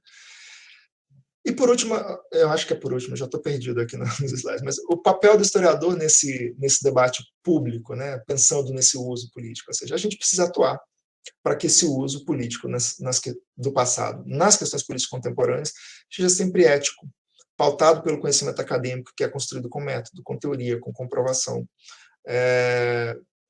E por último, eu acho que é por último, já estou perdido aqui nos slides, mas o papel do historiador nesse debate público, né, pensando nesse uso político, ou seja, a gente precisa atuar para que esse uso político do passado, nas questões políticas contemporâneas, seja sempre ético, pautado pelo conhecimento acadêmico que é construído com método, com teoria, com comprovação,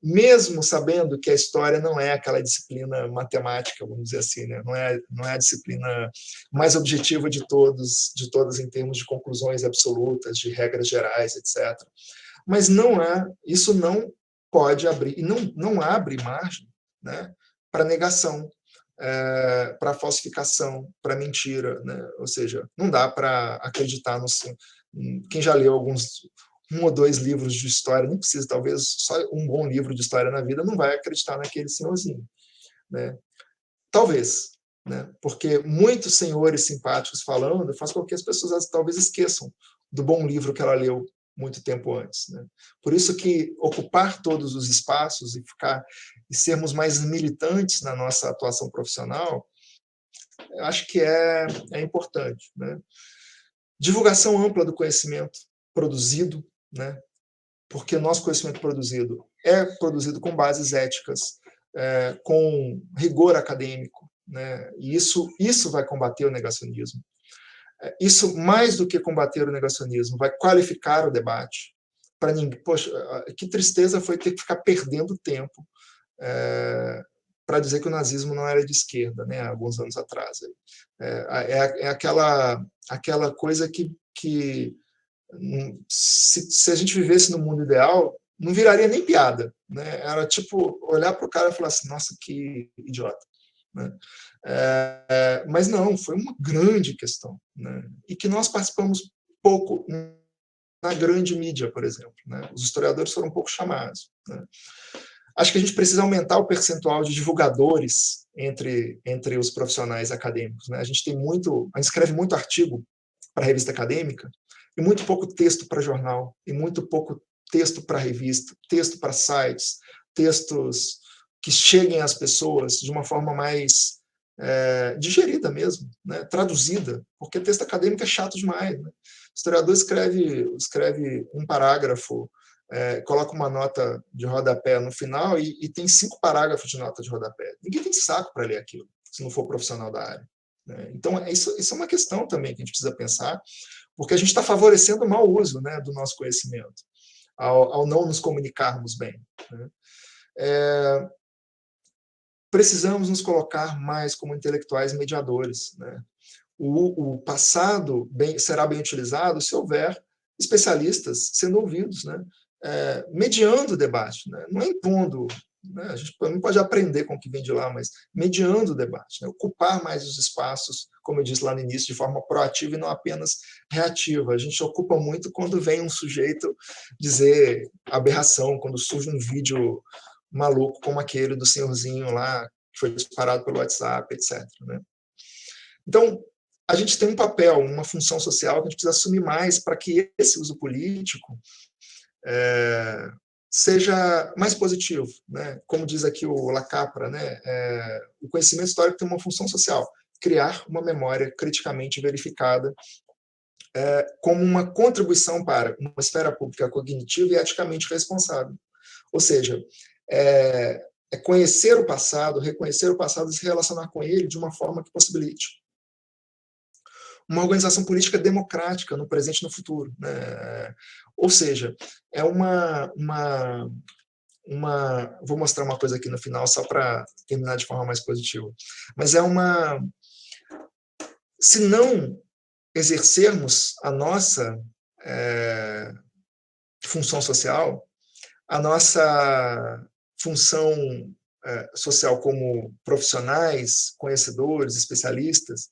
mesmo sabendo que a história não é aquela disciplina matemática, vamos dizer assim, né? Não é a disciplina mais objetiva de todas em termos de conclusões absolutas, de regras gerais, etc. Mas isso não pode abrir, e não abre margem, né, para negação, para falsificação, para mentira, né? Ou seja, não dá para acreditar quem já leu um ou dois livros de história, nem precisa, talvez só um bom livro de história na vida, não vai acreditar naquele senhorzinho. Né? Talvez, né? Porque muitos senhores simpáticos falando faz com que as pessoas talvez esqueçam do bom livro que ela leu muito tempo antes. Né? Por isso que ocupar todos os espaços e sermos mais militantes na nossa atuação profissional, eu acho que é importante. Né? Divulgação ampla do conhecimento produzido, né? Porque o nosso conhecimento produzido é produzido com bases éticas, com rigor acadêmico, né? E isso vai combater o negacionismo. Isso, mais do que combater o negacionismo, vai qualificar o debate. Para ninguém, poxa, que tristeza foi ter que ficar perdendo tempo para dizer que o nazismo não era de esquerda, né? Alguns anos atrás. É aquela coisa que se a gente vivesse no mundo ideal, não viraria nem piada. Né? Era tipo olhar para o cara e falar assim, nossa, que idiota. Né? Mas não, foi uma grande questão. Né? E que nós participamos pouco na grande mídia, por exemplo. Né? Os historiadores foram um pouco chamados. Né? Acho que a gente precisa aumentar o percentual de divulgadores entre os profissionais acadêmicos. Né? A gente escreve muito artigo para revista acadêmica, e muito pouco texto para jornal, e muito pouco texto para revista, texto para sites, textos que cheguem às pessoas de uma forma mais digerida mesmo, né? Traduzida, porque texto acadêmico é chato demais. Né? O historiador escreve um parágrafo, coloca uma nota de rodapé no final e tem 5 parágrafos de nota de rodapé. Ninguém tem saco para ler aquilo, se não for profissional da área. Né? Então, isso é uma questão também que a gente precisa pensar, porque a gente está favorecendo o mau uso, né, do nosso conhecimento, ao não nos comunicarmos bem. Né? Precisamos nos colocar mais como intelectuais mediadores. Né? O passado será bem utilizado se houver especialistas sendo ouvidos, né? Mediando o debate, né? Não é impondo. Né? A gente não pode aprender com o que vem de lá, mas mediando o debate, né? Ocupar mais os espaços, como eu disse lá no início, de forma proativa e não apenas reativa. A gente ocupa muito quando vem um sujeito dizer aberração, quando surge um vídeo maluco como aquele do senhorzinho lá, que foi disparado pelo WhatsApp, etc. Né? Então, a gente tem um papel, uma função social que a gente precisa assumir mais para que esse uso político seja mais positivo. Né? Como diz aqui o Lacapra, né? O conhecimento histórico tem uma função social, criar uma memória criticamente verificada como uma contribuição para uma esfera pública cognitiva e eticamente responsável. Ou seja, conhecer o passado, reconhecer o passado e se relacionar com ele de uma forma que possibilite uma organização política democrática no presente e no futuro. Né? Ou seja, vou mostrar uma coisa aqui no final, só para terminar de forma mais positiva, mas se não exercermos a nossa função social, a nossa função social como profissionais, conhecedores, especialistas,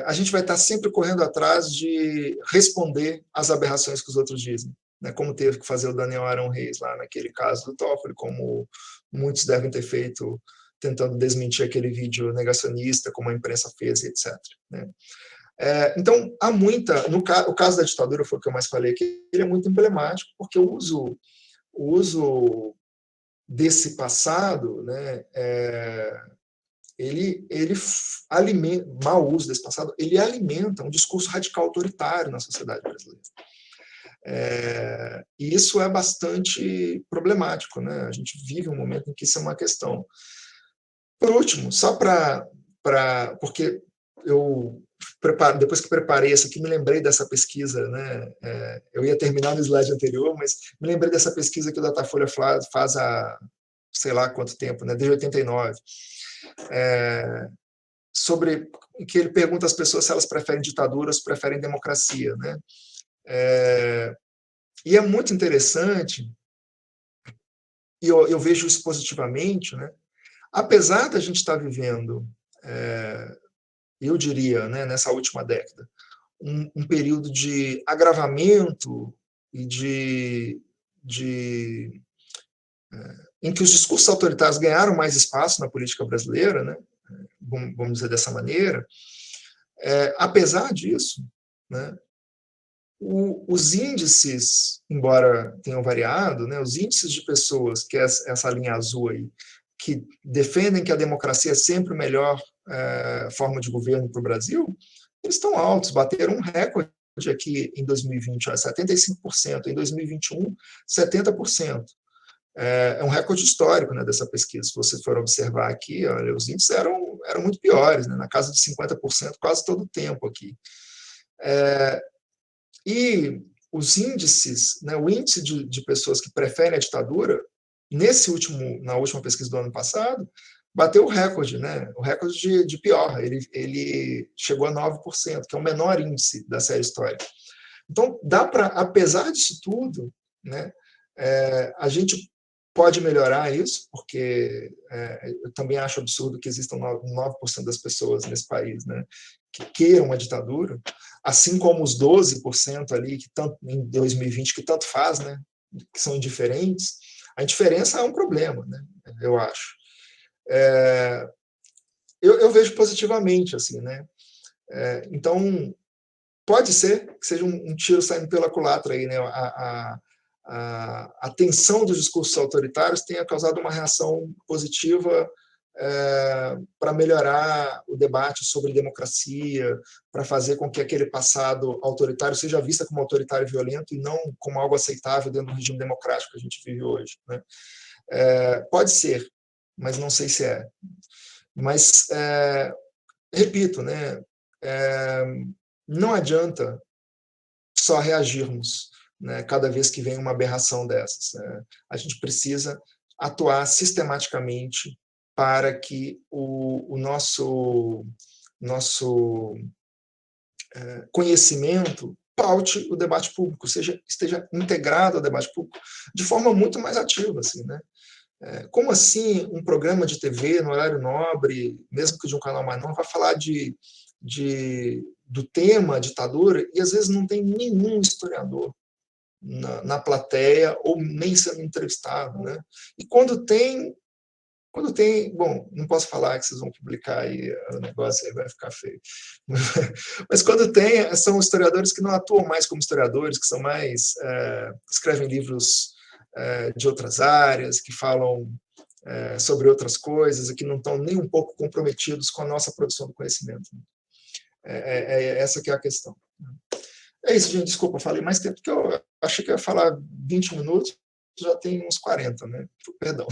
a gente vai estar sempre correndo atrás de responder às aberrações que os outros dizem, né? Como teve que fazer o Daniel Arão Reis lá naquele caso do Toffoli, como muitos devem ter feito tentando desmentir aquele vídeo negacionista, como a imprensa fez, etc. Né? Então, há muita... o caso da ditadura foi o que eu mais falei aqui, ele é muito emblemático, porque o uso desse passado, né, ele alimenta, mau uso desse passado, ele alimenta um discurso radical autoritário na sociedade brasileira. E isso é bastante problemático, né? A gente vive um momento em que isso é uma questão. Por último, só porque eu depois que preparei essa aqui, me lembrei dessa pesquisa, né? Eu ia terminar no slide anterior, mas me lembrei dessa pesquisa que o Datafolha faz há sei lá quanto tempo, né? Desde 89. Sobre que ele pergunta às pessoas se elas preferem ditadura ou se preferem democracia, né? E é muito interessante, e eu vejo isso positivamente, né? Apesar da gente estar vivendo, eu diria, né, nessa última década, um período de agravamento e em que os discursos autoritários ganharam mais espaço na política brasileira, né? Vamos dizer dessa maneira, apesar disso, né, os índices, embora tenham variado, né, os índices de pessoas, que é essa linha azul aí, que defendem que a democracia é sempre a melhor forma de governo para o Brasil, eles estão altos, bateram um recorde aqui em 2020, 75%, em 2021, 70%. É um recorde histórico, né, dessa pesquisa. Se você for observar aqui, olha, os índices eram muito piores, né, na casa de 50% quase todo o tempo aqui. E os índices, né, o índice de pessoas que preferem a ditadura, na última pesquisa do ano passado, bateu o recorde, né, o recorde de pior. Ele chegou a 9%, que é o menor índice da série histórica. Então, dá para, apesar disso tudo, né, a gente pode melhorar isso, porque eu também acho absurdo que existam 9% das pessoas nesse país, né, que queiram uma ditadura, assim como os 12% ali, que tanto, em 2020, que tanto faz, né, que são indiferentes. A indiferença é um problema, né, eu acho. Eu vejo positivamente, assim, né. Então, pode ser que seja um tiro saindo pela culatra aí, né, a tensão dos discursos autoritários tenha causado uma reação positiva para melhorar o debate sobre democracia, para fazer com que aquele passado autoritário seja visto como autoritário e violento e não como algo aceitável dentro do regime democrático que a gente vive hoje, né? Pode ser, mas não sei se é. Mas, repito, né, não adianta só reagirmos, né, cada vez que vem uma aberração dessas. A gente precisa atuar sistematicamente para que o nosso conhecimento paute o debate público, esteja integrado ao debate público de forma muito mais ativa, assim, né? Como assim um programa de TV no horário nobre, mesmo que de um canal mais novo, vai falar do tema ditadura e às vezes não tem nenhum historiador na plateia ou nem sendo entrevistado, né? E quando tem, bom, não posso falar que vocês vão publicar aí o negócio, aí vai ficar feio. Mas quando tem, são historiadores que não atuam mais como historiadores, que são mais, escrevem livros de outras áreas, que falam sobre outras coisas e que não estão nem um pouco comprometidos com a nossa produção do conhecimento. Essa que é a questão. É isso, gente, desculpa, falei mais tempo que eu achei que eu ia falar 20 minutos, já tem uns 40, né? Perdão.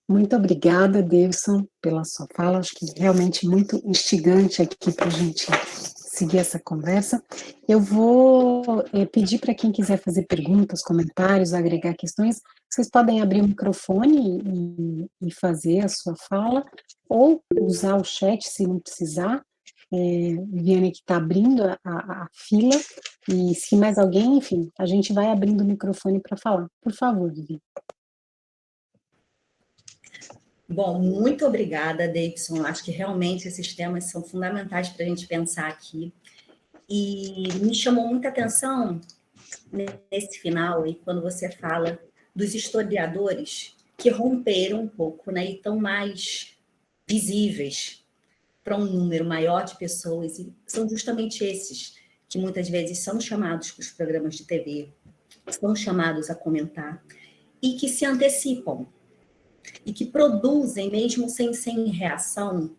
Muito obrigada, Davidson, pela sua fala, acho que realmente muito instigante aqui para a gente seguir essa conversa. Eu vou pedir para quem quiser fazer perguntas, comentários, agregar questões, vocês podem abrir o microfone e fazer a sua fala, ou usar o chat se não precisar, Viviane que está abrindo a fila, e se mais alguém, enfim, a gente vai abrindo o microfone para falar. Por favor, Vivi. Bom, muito obrigada, Davidson. Acho que realmente esses temas são fundamentais para a gente pensar aqui. E me chamou muita atenção nesse final, aí, quando você fala dos historiadores que romperam um pouco, né, e estão mais visíveis para um número maior de pessoas, e são justamente esses que muitas vezes são chamados para os programas de TV, são chamados a comentar, e que se antecipam, e que produzem, mesmo sem reação,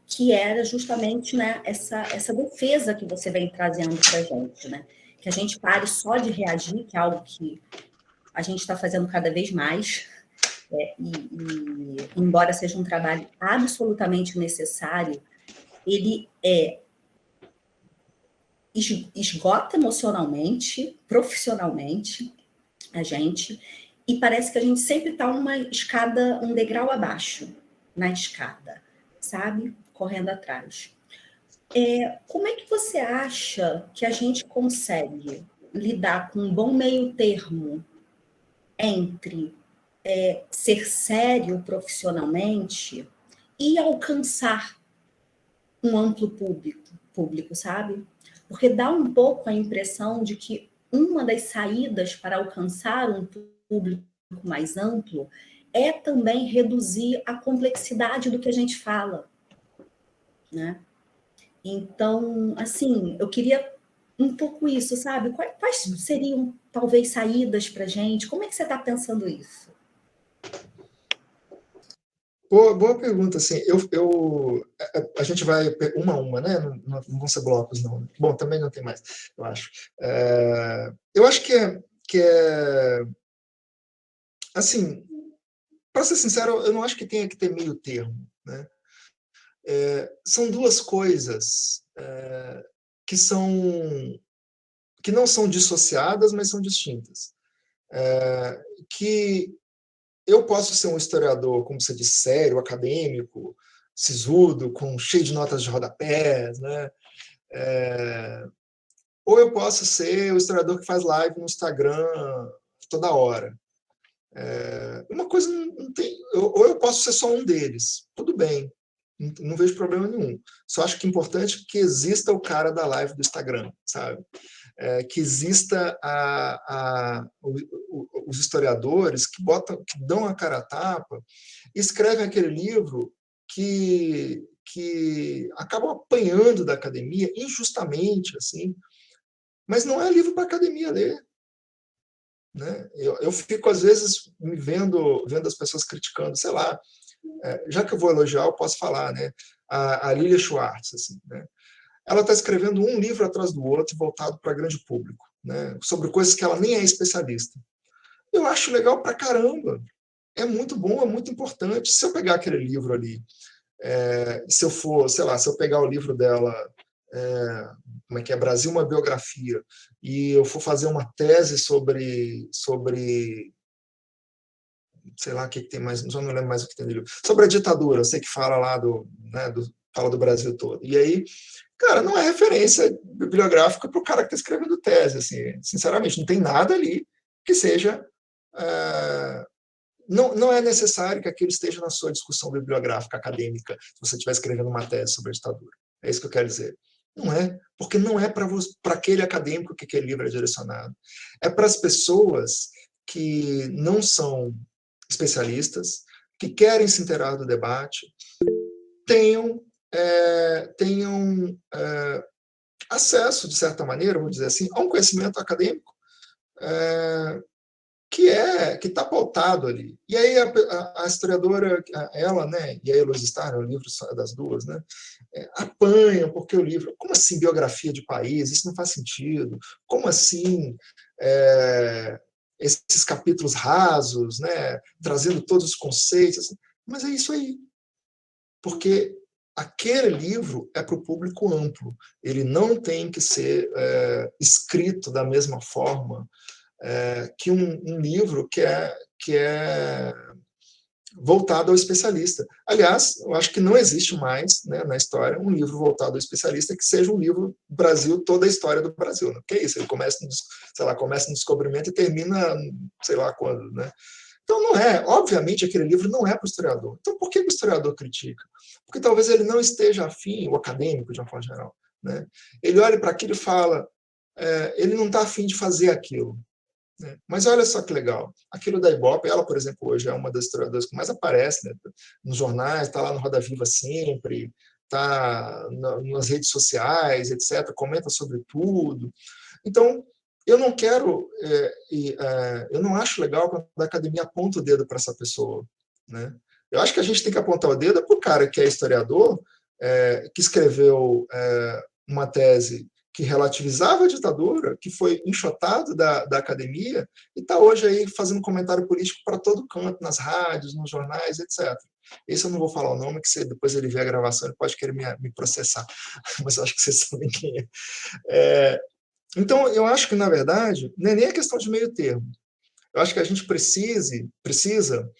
que era justamente, né, essa defesa que você vem trazendo para a gente, né? Que a gente pare só de reagir, que é algo que a gente está fazendo cada vez mais, embora seja um trabalho absolutamente necessário, ele esgota emocionalmente, profissionalmente a gente, e parece que a gente sempre está uma escada, um degrau abaixo na escada, sabe? Correndo atrás. Como é que você acha que a gente consegue lidar com um bom meio termo entre ser sério profissionalmente e alcançar um amplo público, sabe? Porque dá um pouco a impressão de que uma das saídas para alcançar um público mais amplo é também reduzir a complexidade do que a gente fala, né? Então, assim, eu queria um pouco isso, sabe? Quais seriam, talvez, saídas para a gente? Como é que você está pensando isso? Boa pergunta, assim, a gente vai uma a uma, né? Não vão ser blocos, não. Bom, também não tem mais, eu acho. Eu acho que é assim, para ser sincero, eu não acho que tenha que ter meio termo, né? São duas coisas que não são dissociadas, mas são distintas. Que eu posso ser um historiador, como você disse, sério, acadêmico, sisudo, cheio de notas de rodapés, né? Ou eu posso ser o historiador que faz live no Instagram toda hora. Uma coisa não tem... Ou eu posso ser só um deles. Tudo bem. Não vejo problema nenhum. Só acho que é importante que exista o cara da live do Instagram, sabe? Que exista os historiadores que dão a cara a tapa e escrevem aquele livro que acabam apanhando da academia injustamente, assim, mas não é livro para a academia ler. Né? Eu fico, às vezes, me vendo as pessoas criticando, sei lá, já que eu vou elogiar, eu posso falar, né? A Lilia Schwartz, assim, né? Ela está escrevendo um livro atrás do outro voltado para grande público, né? Sobre coisas que ela nem é especialista. Eu acho legal pra caramba. É muito bom, é muito importante. Se eu pegar aquele livro ali, se eu for, sei lá, se eu pegar o livro dela, como é que é, Brasil, uma biografia, e eu for fazer uma tese sobre sei lá o que tem mais, já não lembro mais o que tem no livro, sobre a ditadura, eu sei que fala lá fala do Brasil todo. E aí, cara, não é referência bibliográfica para o cara que está escrevendo tese, assim, sinceramente, não tem nada ali que seja... não é necessário que aquilo esteja na sua discussão bibliográfica acadêmica, se você estiver escrevendo uma tese sobre a ditadura. É isso que eu quero dizer. Não é, porque não é para aquele acadêmico que aquele livro é direcionado. É para as pessoas que não são especialistas, que querem se inteirar do debate, tenham acesso, de certa maneira, vou dizer assim, a um conhecimento acadêmico que está pautado ali. E aí a historiadora, ela, né, e a Eloise Starr, o livro das duas, né, apanham porque o livro, como assim biografia de país? Isso não faz sentido. Como assim esses capítulos rasos, né, trazendo todos os conceitos? Mas é isso aí. Porque aquele livro é para o público amplo. Ele não tem que ser escrito da mesma forma que um livro que é voltado ao especialista. Aliás, eu acho que não existe mais, né, na história, um livro voltado ao especialista que seja um livro Brasil, toda a história do Brasil. Né? Porque é isso, ele começa no descobrimento e termina, sei lá quando. Né? Então, não é, obviamente, aquele livro não é para o historiador. Então, por que o historiador critica? Porque talvez ele não esteja afim, o acadêmico, de uma forma geral. Né? Ele olha para aquilo e fala, ele não está afim de fazer aquilo. Né? Mas olha só que legal, aquilo da Ibope, ela, por exemplo, hoje é uma das historiadoras que mais aparece, né, nos jornais, está lá no Roda Viva sempre, está nas redes sociais, etc., comenta sobre tudo. Então, eu não quero, eu não acho legal quando a academia aponta o dedo para essa pessoa. Né? Eu acho que a gente tem que apontar o dedo para o cara que é historiador, que escreveu uma tese que relativizava a ditadura, que foi enxotado da academia, e está hoje aí fazendo comentário político para todo canto, nas rádios, nos jornais, etc. Esse eu não vou falar o nome, que depois ele vê a gravação, ele pode querer me processar, mas eu acho que vocês sabem quem é. Então, eu acho que, na verdade, não é nem a questão de meio termo. Eu acho que a gente precisa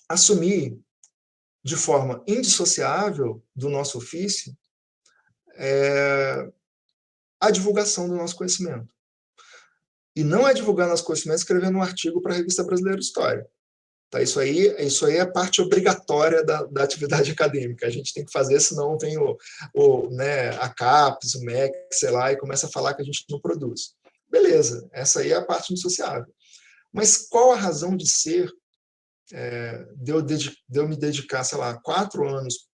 assumir de forma indissociável do nosso ofício a divulgação do nosso conhecimento. E não é divulgar nosso conhecimento escrevendo um artigo para a Revista Brasileira de História. Tá? Isso aí é a parte obrigatória da atividade acadêmica. A gente tem que fazer, senão vem né, a CAPES, o MEC, sei lá, e começa a falar que a gente não produz. Beleza, essa aí é a parte indissociável. Mas qual a razão de ser de eu me dedicar, sei lá, 4 anos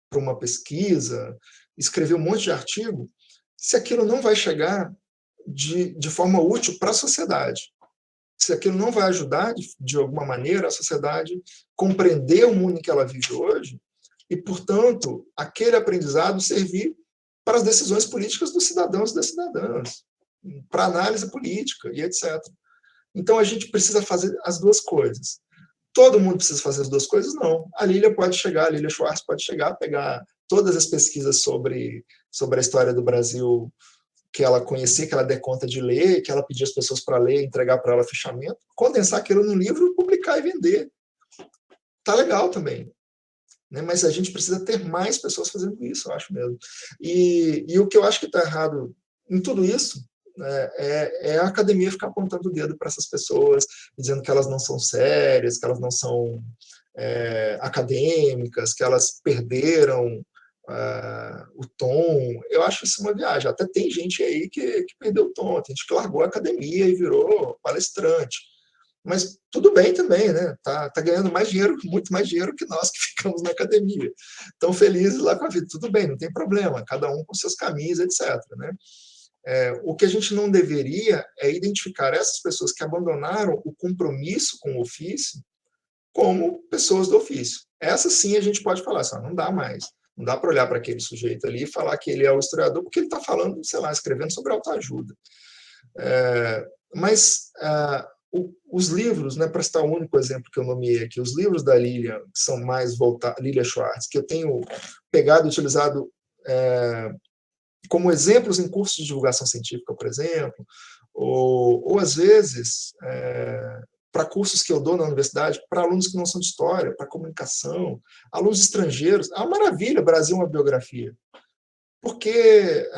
para uma pesquisa, escrever um monte de artigo, se aquilo não vai chegar de forma útil para a sociedade? Se aquilo não vai ajudar, de alguma maneira, a sociedade compreender o mundo em que ela vive hoje e, portanto, aquele aprendizado servir para as decisões políticas dos cidadãos e das cidadãs, para análise política e etc. Então, a gente precisa fazer as duas coisas. Todo mundo precisa fazer as duas coisas? Não. A Lília Schwartz pode chegar, pegar todas as pesquisas sobre a história do Brasil que ela conhecia, que ela der conta de ler, que ela pedia as pessoas para ler, entregar para ela fichamento, condensar aquilo no livro, publicar e vender. Tá legal também. Né? Mas a gente precisa ter mais pessoas fazendo isso, eu acho mesmo. E o que eu acho que está errado em tudo isso é a academia ficar apontando o dedo para essas pessoas, dizendo que elas não são sérias, que elas não são acadêmicas, que elas perderam o tom. Eu acho isso uma viagem. Até tem gente aí que perdeu o tom, tem gente que largou a academia e virou palestrante. Mas tudo bem também, né? Tá ganhando mais dinheiro, muito mais dinheiro que nós que ficamos na academia. Estão felizes lá com a vida. Tudo bem, não tem problema, cada um com seus caminhos, etc. Né? O que a gente não deveria é identificar essas pessoas que abandonaram o compromisso com o ofício como pessoas do ofício. Essas sim a gente pode falar, não dá mais. Não dá para olhar para aquele sujeito ali e falar que ele é o historiador, porque ele está falando, sei lá, escrevendo sobre autoajuda. Mas os livros, né, para citar o único exemplo que eu nomeei aqui, os livros da Lília, que são mais voltados, Lília Schwartz, que eu tenho pegado e utilizado como exemplos em cursos de divulgação científica, por exemplo, ou às vezes para cursos que eu dou na universidade, para alunos que não são de história, para comunicação, alunos estrangeiros. É uma maravilha, Brasil uma biografia. Porque,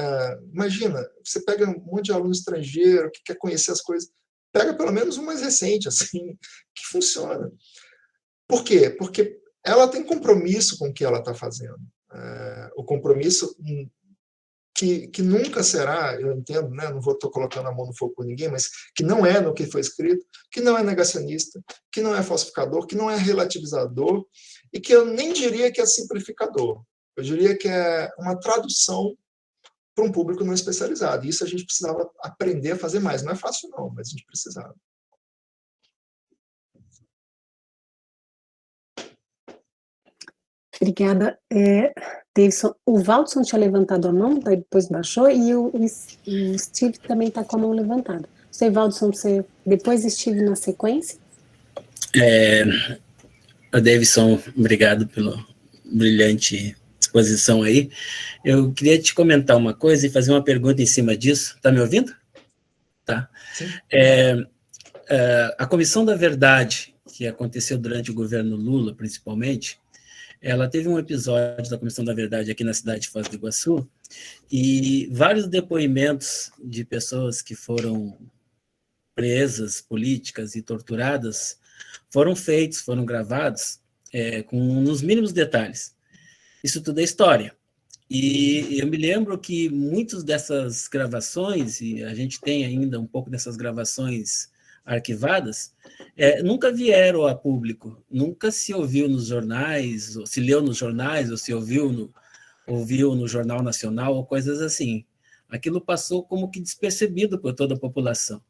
imagina, você pega um monte de aluno estrangeiro que quer conhecer as coisas, pega pelo menos um mais recente, assim, que funciona. Por quê? Porque ela tem compromisso com o que ela está fazendo. O compromisso que nunca será, eu entendo, né, não estou colocando a mão no fogo por ninguém, mas que não é no que foi escrito, que não é negacionista, que não é falsificador, que não é relativizador, e que eu nem diria que é simplificador. Eu diria que é uma tradução para um público não especializado. Isso a gente precisava aprender a fazer mais. Não é fácil, não, mas a gente precisava. Obrigada. Davidson, o Valdson tinha levantado a mão, depois baixou, e o Steve também está com a mão levantada. Você, Valdson, você depois Steve na sequência? Davidson, obrigado pela brilhante exposição aí. Eu queria te comentar uma coisa e fazer uma pergunta em cima disso. Está me ouvindo? Tá. Sim. A Comissão da Verdade, que aconteceu durante o governo Lula, principalmente, ela teve um episódio da Comissão da Verdade aqui na cidade de Foz do Iguaçu, e vários depoimentos de pessoas que foram presas políticas e torturadas foram feitos, foram gravados nos mínimos detalhes. Isso tudo é história. E eu me lembro que muitas dessas gravações, e a gente tem ainda um pouco dessas gravações arquivadas, nunca vieram a público, nunca se ouviu nos jornais, ou se leu nos jornais, ou se ouviu no Jornal Nacional, ou coisas assim. Aquilo passou como que despercebido por toda a população.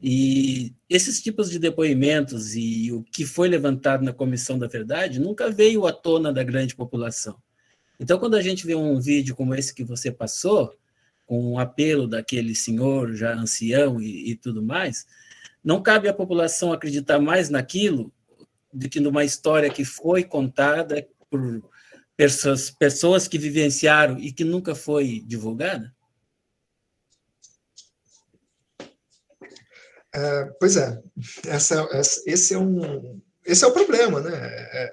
E esses tipos de depoimentos e o que foi levantado na Comissão da Verdade nunca veio à tona da grande população. Então, quando a gente vê um vídeo como esse que você passou, com um apelo daquele senhor já ancião e tudo mais, não cabe à população acreditar mais naquilo do que numa história que foi contada por pessoas que vivenciaram e que nunca foi divulgada? Pois é, esse é o problema, né?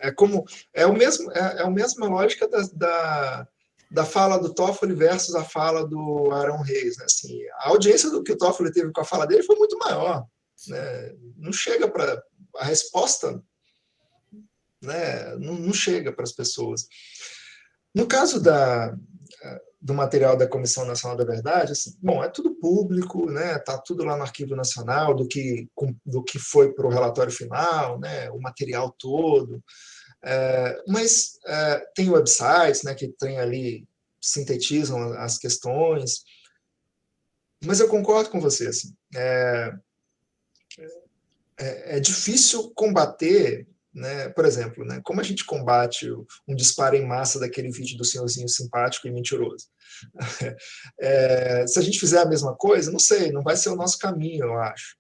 É a mesma lógica da fala do Toffoli versus a fala do Arão Reis, né? Assim, a audiência do que o Toffoli teve com a fala dele foi muito maior, né? Não chega para a resposta, né? Não chega para as pessoas. No caso do material da Comissão Nacional da Verdade, assim, bom, é tudo público, né? Tá tudo lá no Arquivo Nacional do que foi para o relatório final, né? O material todo, mas tem websites, né? Que tem ali sintetizam as questões, mas eu concordo com você, assim, é difícil combater, né? Por exemplo, né? Como a gente combate um disparo em massa daquele vídeo do senhorzinho simpático e mentiroso? Se a gente fizer a mesma coisa, não sei, não vai ser o nosso caminho, eu acho,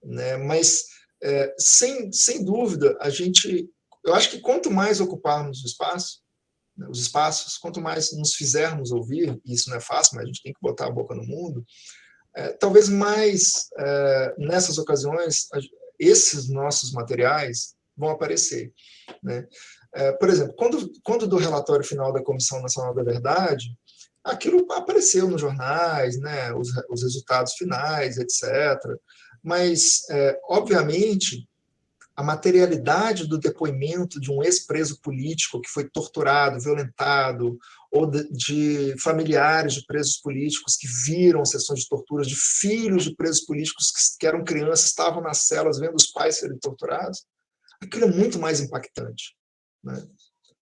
né? Mas sem dúvida, eu acho que quanto mais ocuparmos os espaços, quanto mais nos fizermos ouvir, e isso não é fácil, mas a gente tem que botar a boca no mundo, talvez mais nessas ocasiões esses nossos materiais vão aparecer, né? Por exemplo, quando do relatório final da Comissão Nacional da Verdade, aquilo apareceu nos jornais, né? Os resultados finais, etc. Mas, obviamente, a materialidade do depoimento de um ex-preso político que foi torturado, violentado, ou de familiares de presos políticos que viram sessões de tortura, de filhos de presos políticos que eram crianças, estavam nas celas vendo os pais serem torturados, aquilo é muito mais impactante, né?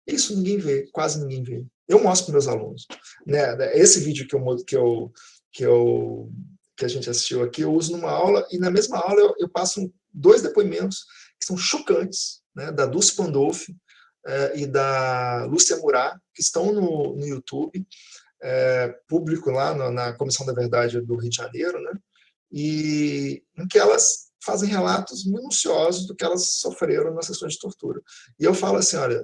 Isso ninguém vê, quase ninguém vê. Eu mostro para meus alunos, né? Esse vídeo que a gente assistiu aqui, eu uso numa aula, e na mesma aula eu passo 2 depoimentos que são chocantes, né? Da Dulce Pandolfi e da Lúcia Murat, que estão no YouTube, público lá na Comissão da Verdade do Rio de Janeiro, né? E em que elas fazem relatos minuciosos do que elas sofreram nas sessões de tortura. E eu falo assim, olha,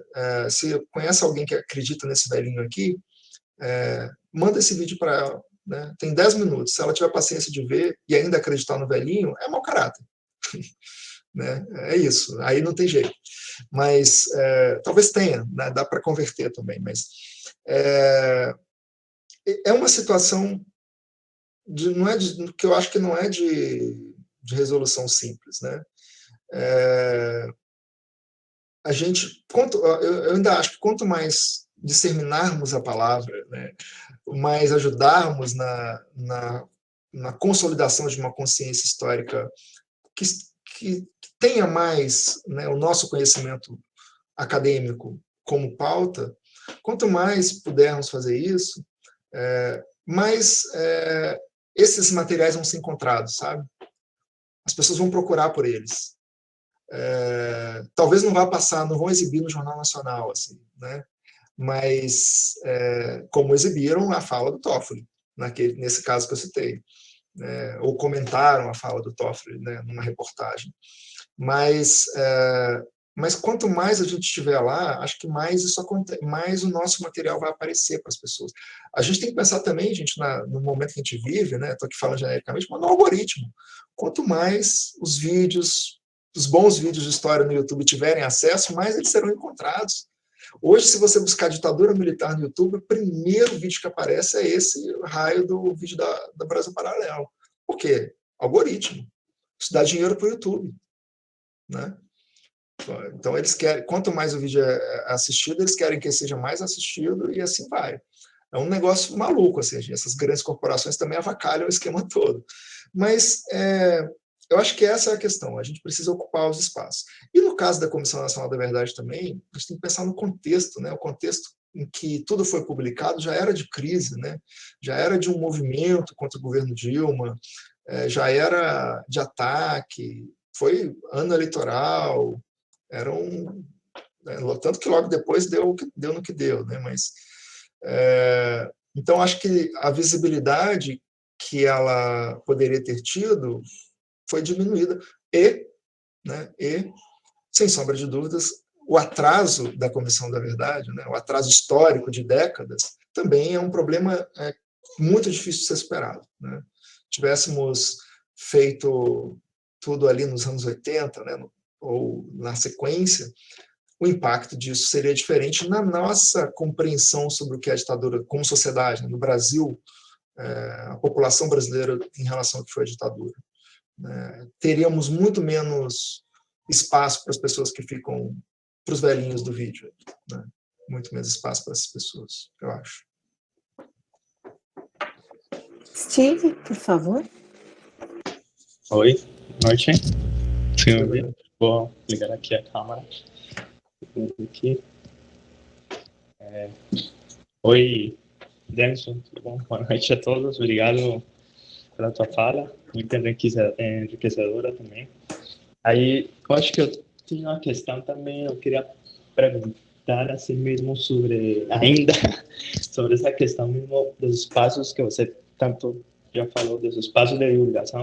se conhece alguém que acredita nesse velhinho aqui, manda esse vídeo para ela, né? Tem 10 minutos. Se ela tiver paciência de ver e ainda acreditar no velhinho, é mau caráter. Né? É isso, aí não tem jeito. Mas talvez tenha, né? Dá para converter também, mas é uma situação que eu acho que não é de resolução simples, né? Eu ainda acho que quanto mais disseminarmos a palavra, né, mais ajudarmos na consolidação de uma consciência histórica que tenha mais, né, o nosso conhecimento acadêmico como pauta, quanto mais pudermos fazer isso, mais esses materiais vão ser encontrados, sabe? As pessoas vão procurar por eles. Talvez não vão exibir no Jornal Nacional, assim, né? Mas como exibiram a fala do Toffoli, nesse caso que eu citei, né? Ou comentaram a fala do Toffoli, né, numa reportagem. Mas quanto mais a gente estiver lá, acho que mais mais o nosso material vai aparecer para as pessoas. A gente tem que pensar também, gente, no momento que a gente vive, né? Estou aqui falando genericamente, mas no algoritmo. Quanto mais os vídeos os bons vídeos de história no YouTube tiverem acesso, mais eles serão encontrados. Hoje, se você buscar ditadura militar no YouTube, o primeiro vídeo que aparece é esse raio do vídeo da Brasil Paralelo. Por quê? Algoritmo. Isso dá dinheiro para o YouTube, né? Então, eles querem, quanto mais o vídeo é assistido, eles querem que ele seja mais assistido e assim vai. É um negócio maluco, assim, essas grandes corporações também avacalham o esquema todo. Mas eu acho que essa é a questão, a gente precisa ocupar os espaços. E no caso da Comissão Nacional da Verdade também, a gente tem que pensar no contexto, né? O contexto em que tudo foi publicado já era de crise, né? Já era de um movimento contra o governo Dilma, já era de ataque, foi ano eleitoral, era tanto que logo depois deu no que deu, né? Mas então acho que a visibilidade que ela poderia ter tido foi diminuída e sem sombra de dúvidas, o atraso da Comissão da Verdade, né? O atraso histórico de décadas, também é um problema muito difícil de ser superado, né? Tivéssemos feito tudo ali nos anos 80, né? Ou na sequência, o impacto disso seria diferente na nossa compreensão sobre o que é a ditadura como sociedade, né? No Brasil, a população brasileira em relação ao que foi a ditadura. Teríamos muito menos espaço para as pessoas que ficam, para os velhinhos do vídeo, né? Muito menos espaço para essas pessoas, eu acho. Steve, por favor. Oi, boa noite. Sim, vou ligar aqui a câmera. Aqui. Oi, Denison, tudo bom? Boa noite a todos, obrigado pela tua fala, muito enriquecedora também. Aí, eu acho que eu tinha uma questão também, eu queria perguntar assim mesmo sobre essa questão mesmo dos espaços que você tanto já falou, dos espaços de divulgação,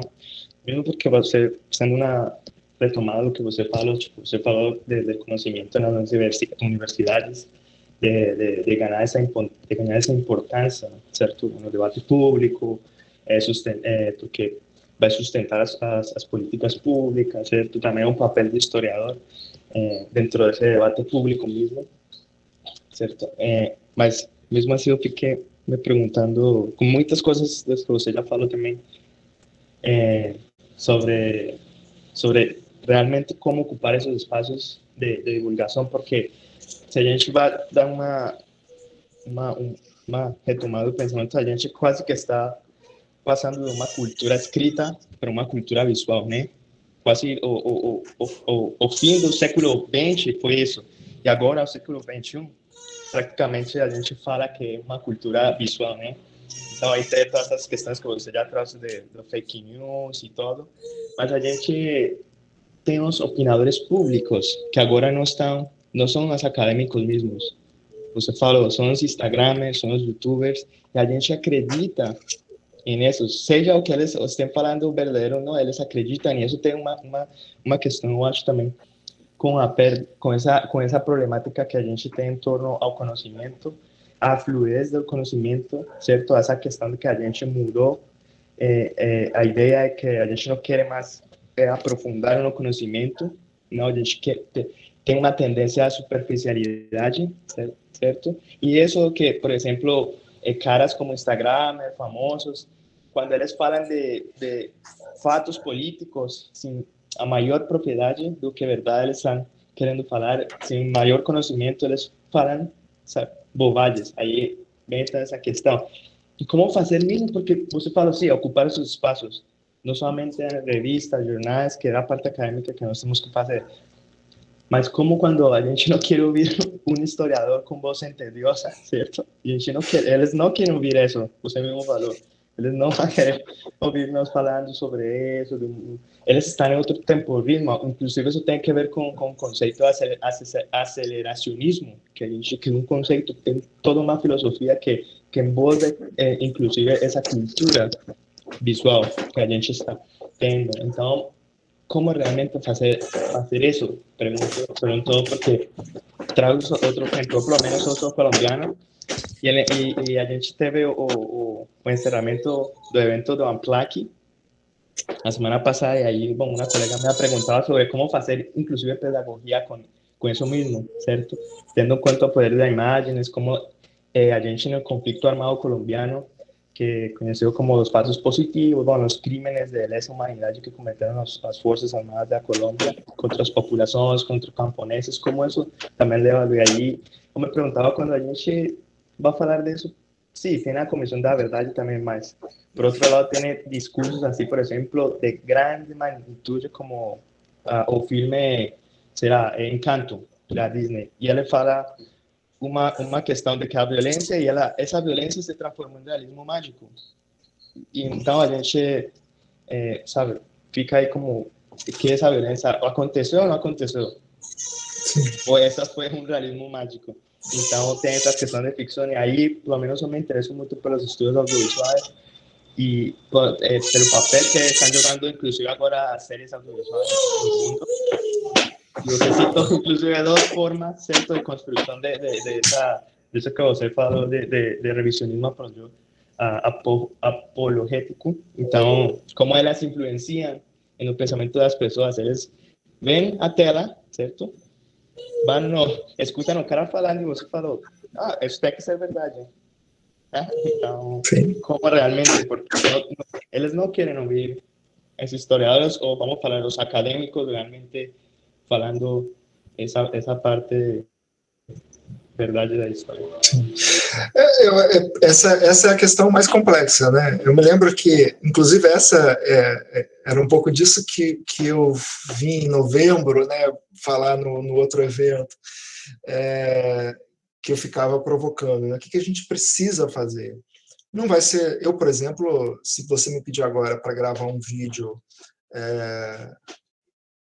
mesmo porque você, sendo uma retomada do que você falou, tipo, você falou de conhecimento nas universidades, de ganhar essa importância, certo, no debate público, porque vai sustentar as políticas públicas, certo? Também é um papel do historiador dentro desse debate público mesmo, certo? Mas mesmo assim eu fiquei me perguntando, com muitas coisas que você já falou também, sobre realmente como ocupar esses espaços de divulgação, porque se a gente vai dar uma retomada do pensamento, a gente quase que está passando de uma cultura escrita para uma cultura visual, né? Quase o fim do século XX foi isso. E agora, o século XXI, praticamente a gente fala que é uma cultura visual, né? Então, aí tem todas essas questões que você já trouxe do fake news e tudo, mas a gente tem os opinadores públicos que agora não são os acadêmicos mesmos. Você falou, são os Instagramers, são os YouTubers, e a gente acredita nisso, seja o que eles estão falando verdadeiro ou não, eles acreditam nisso. Tem uma questão, eu acho também, com essa problemática que a gente tem em torno ao conhecimento, a fluidez do conhecimento, certo? Essa questão de que a gente mudou, a ideia é que a gente não quer mais aprofundar no conhecimento, não, a gente tem uma tendência à superficialidade, certo? E isso que, por exemplo, caras como Instagram, famosos, quando eles falam de fatos políticos, sem a maior propriedade do que verdade eles estão querendo falar, sem maior conhecimento, eles falam, sabe, bobagens. Aí vem essa questão. E como fazer mesmo? Porque você fala assim, ocupar esses espaços, não somente em revistas, jornais, que é a parte acadêmica que nós temos que fazer, mas como quando a gente não quer ouvir um historiador com voz entediosa, certo? E a gente não quer, eles não querem ouvir isso, você mesmo falou. Eles não vão querer ouvir nós falando sobre isso. Eles estão em outro temporismo. Inclusive, isso tem a ver com o conceito de aceleracionismo, que é um conceito, tem toda uma filosofia que envolve, inclusive, essa cultura visual que a gente está tendo. Então, como realmente fazer isso? Pergunto porque trago outro exemplo, pelo menos eu sou colombiano, e a gente teve o encerramento do evento do Amplac, a semana passada, e aí, bom, uma colega me perguntava sobre como fazer, inclusive, pedagogia com isso mesmo, certo? Tendo em conta o poder das imagens, como a gente no conflito armado colombiano, que conheceu como os fatos positivos, bom, os crímenes de lesa humanidade que cometeram as forças armadas da Colômbia contra as populações, contra os camponeses, como isso também leva e aí eu me perguntava quando a gente vai falar disso. Sí, tem a Comisión de la Verdad también más. Por otro lado, tiene discursos así, por ejemplo, de grande magnitud como o filme, será, Encanto, da Disney. E ele fala uma questão de que a violência, e essa violência se transformou em realismo mágico. E então a gente, sabe, fica aí como que essa violência aconteceu ou não aconteceu? Ou essa foi um realismo mágico? Então, tem essa questão de ficção, e aí, pelo menos, eu me interesso muito pelos estudos audiovisuais e pelo papel que estão jogando, inclusive, agora as séries audiovisuais no mundo. E eu cito, inclusive, duas formas, certo, de construção disso que você falou, de revisionismo apologético. Então, como elas influenciam no pensamento das pessoas, eles veem a tela, certo? Escutam o cara falando e você falou, isso tem que ser verdade. Então, Sim. como realmente, porque eles não querem ouvir esses historiadores, ou vamos falar, os acadêmicos realmente falando essa parte verdade da história. Essa é a questão mais complexa, né? Eu me lembro que, inclusive, essa era um pouco disso que eu vim em novembro, né, falar no outro evento, que eu ficava provocando, né? O que a gente precisa fazer? Não vai ser... Eu, por exemplo, se você me pedir agora para gravar um vídeo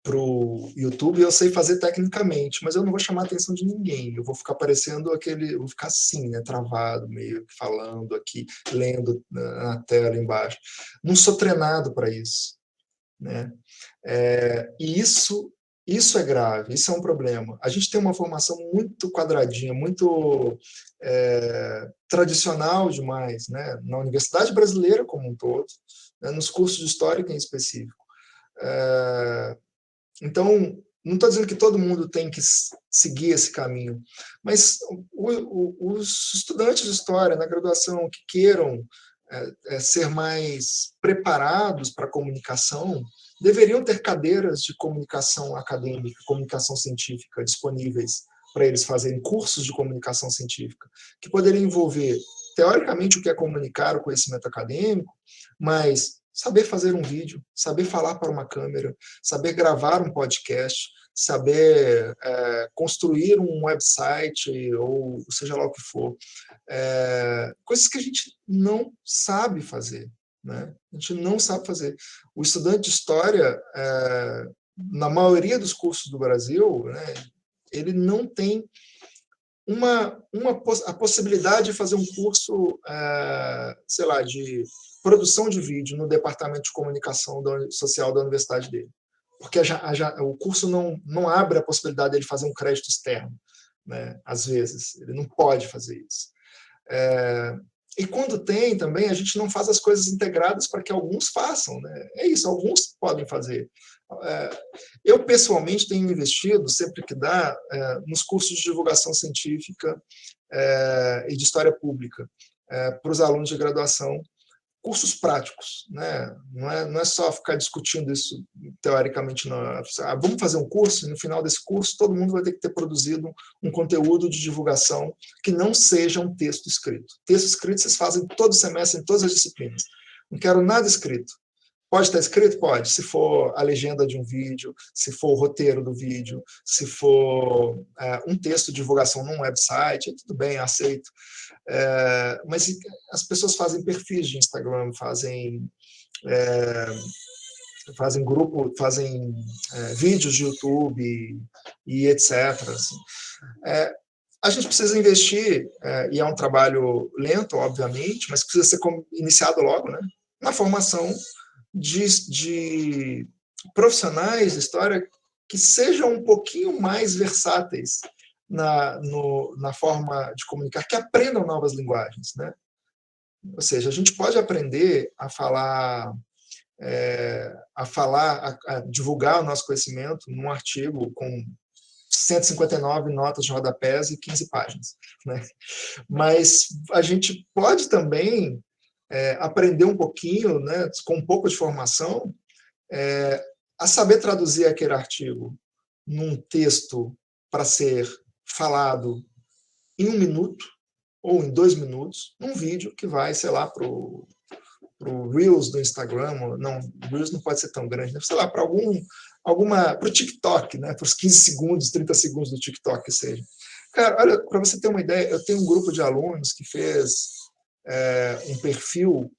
para o YouTube, eu sei fazer tecnicamente, mas eu não vou chamar a atenção de ninguém. Eu vou ficar parecendo eu vou ficar assim, né, travado, meio que falando aqui, lendo na tela embaixo. Não sou treinado para isso, né? E isso é grave, isso é um problema. A gente tem uma formação muito quadradinha, muito tradicional demais, né? Na Universidade Brasileira como um todo, né? Nos cursos de História em específico. Então, não estou dizendo que todo mundo tem que seguir esse caminho, mas os estudantes de História na graduação que queiram ser mais preparados para a comunicação, deveriam ter cadeiras de comunicação acadêmica, comunicação científica disponíveis para eles fazerem cursos de comunicação científica, que poderiam envolver, teoricamente, o que é comunicar, o conhecimento acadêmico, mas saber fazer um vídeo, saber falar para uma câmera, saber gravar um podcast, saber construir um website, ou seja lá o que for. Coisas que a gente não sabe fazer. Né? A gente não sabe fazer. O estudante de História, na maioria dos cursos do Brasil, né, ele não tem a possibilidade de fazer um curso, sei lá, de produção de vídeo no departamento de comunicação social da universidade dele, porque o curso não abre a possibilidade dele fazer um crédito externo, né? Às vezes ele não pode fazer isso. E quando tem também, a gente não faz as coisas integradas para que alguns façam, né? É isso, alguns podem fazer. Eu, pessoalmente, tenho investido, sempre que dá, nos cursos de divulgação científica e de história pública, para os alunos de graduação, cursos práticos, né? Não é só ficar discutindo isso teoricamente, não. Vamos fazer um curso, e no final desse curso todo mundo vai ter que ter produzido um conteúdo de divulgação que não seja um texto escrito. Texto escrito vocês fazem todo semestre, em todas as disciplinas. Não quero nada escrito. Pode estar escrito? Pode. Se for a legenda de um vídeo, se for o roteiro do vídeo, se for um texto de divulgação num website, tudo bem, aceito. Mas as pessoas fazem perfis de Instagram, fazem grupo, fazem vídeos de YouTube e etc. Assim. A gente precisa investir, e é um trabalho lento, obviamente, mas precisa ser iniciado logo, né, na formação de profissionais de história que sejam um pouquinho mais versáteis na forma de comunicar, que aprendam novas linguagens, né? Ou seja, a gente pode aprender a falar a falar, a divulgar o nosso conhecimento num artigo com 159 notas de rodapés e 15 páginas, né? Mas a gente pode também aprender um pouquinho, né, com um pouco de formação, a saber traduzir aquele artigo num texto para ser falado em 1 minuto ou em 2 minutos, num vídeo que vai, sei lá, para o Reels do Instagram, não, Reels não pode ser tão grande, né? Sei lá, para para o TikTok, né? Para os 15 segundos, 30 segundos do TikTok, que seja. Cara, olha, para você ter uma ideia, eu tenho um grupo de alunos que fez um perfil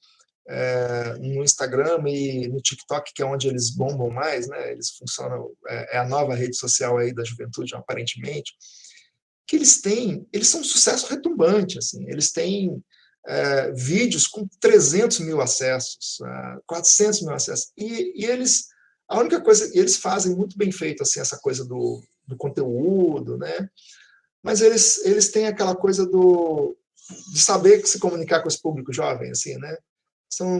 no Instagram e no TikTok, que é onde eles bombam mais, né? Eles funcionam, é a nova rede social aí da juventude, aparentemente, que eles são um sucesso retumbante, assim, eles têm vídeos com 300 mil acessos, 400 mil acessos, e a única coisa, eles fazem muito bem feito, assim, essa coisa do conteúdo, né? Mas eles têm aquela coisa de saber se comunicar com esse público jovem, assim, né? São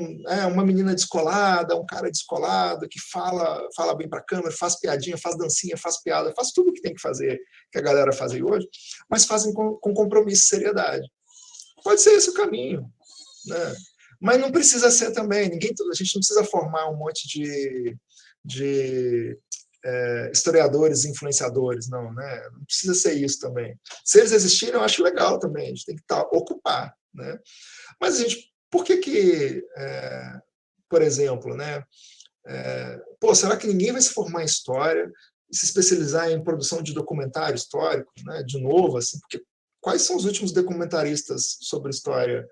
uma menina descolada, um cara descolado, que fala bem para a câmera, faz piadinha, faz dancinha, faz piada, faz tudo o que tem que fazer, que a galera faz aí hoje, mas fazem com compromisso e seriedade. Pode ser esse o caminho, né? Mas não precisa ser também. A gente não precisa formar um monte de historiadores, influenciadores, não, né? Não precisa ser isso também. Se eles existirem, eu acho legal também. A gente tem que ocupar, né? Mas a gente, por que por exemplo, né? Será que ninguém vai se formar em história e se especializar em produção de documentário histórico, né? De novo, assim, porque quais são os últimos documentaristas sobre história?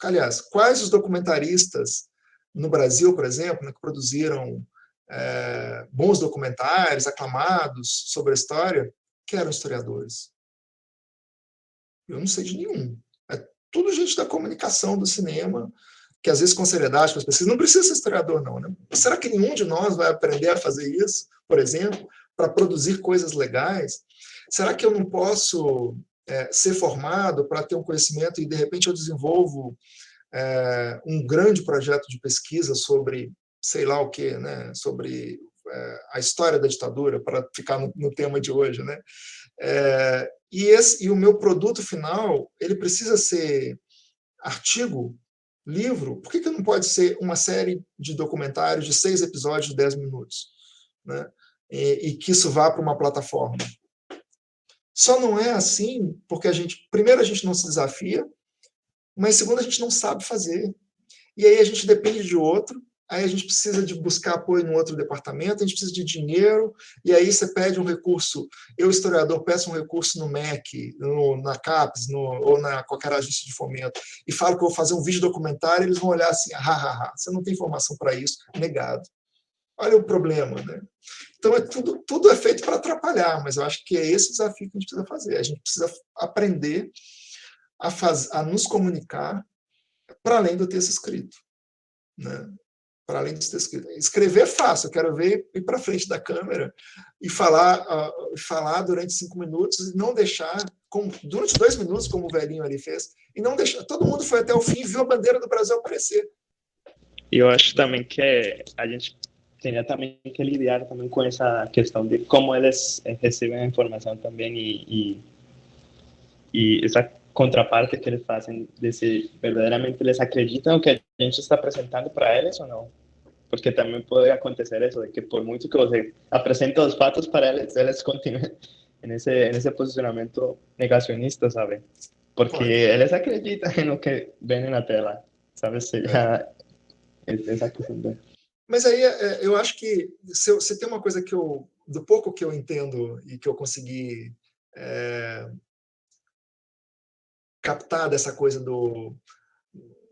Aliás, quais os documentaristas no Brasil, por exemplo, né, que produziram bons documentários, aclamados sobre a história, que eram historiadores? Eu não sei de nenhum. É tudo gente da comunicação, do cinema, que às vezes com seriedade para as pesquisas, não precisa ser historiador, não, né? Será que nenhum de nós vai aprender a fazer isso, por exemplo, para produzir coisas legais? Será que eu não posso ser formado para ter um conhecimento e, de repente, eu desenvolvo um grande projeto de pesquisa sobre, sei lá o quê, né? Sobre a história da ditadura, para ficar no tema de hoje, né? E o meu produto final, ele precisa ser artigo, livro. Por que não pode ser uma série de documentários de 6 episódios de 10 minutos, né? E que isso vá para uma plataforma? Só não é assim porque primeiro, a gente não se desafia, mas segundo, a gente não sabe fazer. E aí a gente depende de outro, aí a gente precisa de buscar apoio no outro departamento, a gente precisa de dinheiro, e aí você pede um recurso, eu, historiador, peço um recurso no MEC, na CAPES, ou na qualquer agência de fomento, e falo que eu vou fazer um vídeo documentário, eles vão olhar assim, você não tem informação para isso, negado. Olha o problema, né? Então, tudo é feito para atrapalhar, mas eu acho que é esse o desafio que a gente precisa fazer. A gente precisa aprender a nos comunicar para além do texto escrito, né? Para além do texto escrito. Escrever é fácil, eu quero ver ir para frente da câmera e falar durante 5 minutos e não deixar, durante 2 minutos, como o velhinho ali fez, e não deixar. Todo mundo foi até o fim e viu a bandeira do Brasil aparecer. E eu acho também que a gente teria também que lidar também com essa questão de como eles recebem a informação também e essa contraparte que eles fazem de se verdadeiramente eles acreditam que a gente está apresentando para eles ou não. Porque também pode acontecer isso, de que por muito que você apresente os fatos para eles continuem nesse posicionamento negacionista, sabe? Porque eles acreditam no que vem na tela, sabe? Essa questão. Mas aí eu acho que se tem uma coisa do pouco que eu entendo e que eu consegui captar dessa coisa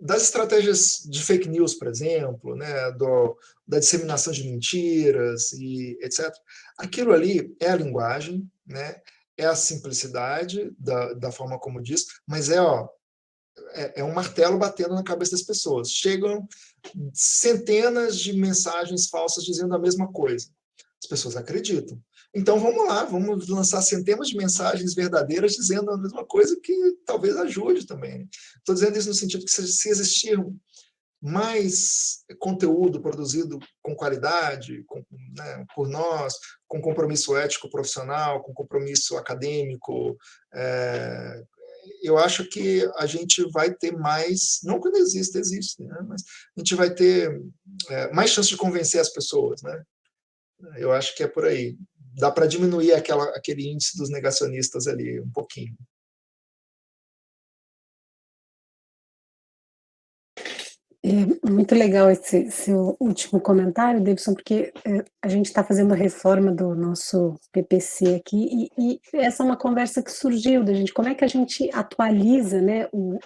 das estratégias de fake news, por exemplo, né, da disseminação de mentiras e etc. Aquilo ali é a linguagem, né, é a simplicidade da forma como diz, mas é um martelo batendo na cabeça das pessoas. Chegam centenas de mensagens falsas dizendo a mesma coisa. As pessoas acreditam. Então vamos lá, vamos lançar centenas de mensagens verdadeiras dizendo a mesma coisa, que talvez ajude também. Estou dizendo isso no sentido que se existir mais conteúdo produzido com qualidade, né, por nós, com compromisso ético profissional, com compromisso acadêmico. Eu acho que a gente vai ter mais, não que não existe, né, mas a gente vai ter mais chance de convencer as pessoas, né? Eu acho que é por aí. Dá para diminuir aquele índice dos negacionistas ali um pouquinho. Muito legal esse seu último comentário, Davidson, porque a gente está fazendo a reforma do nosso PPC aqui, e essa é uma conversa que surgiu da gente, como é que a gente atualiza, né, o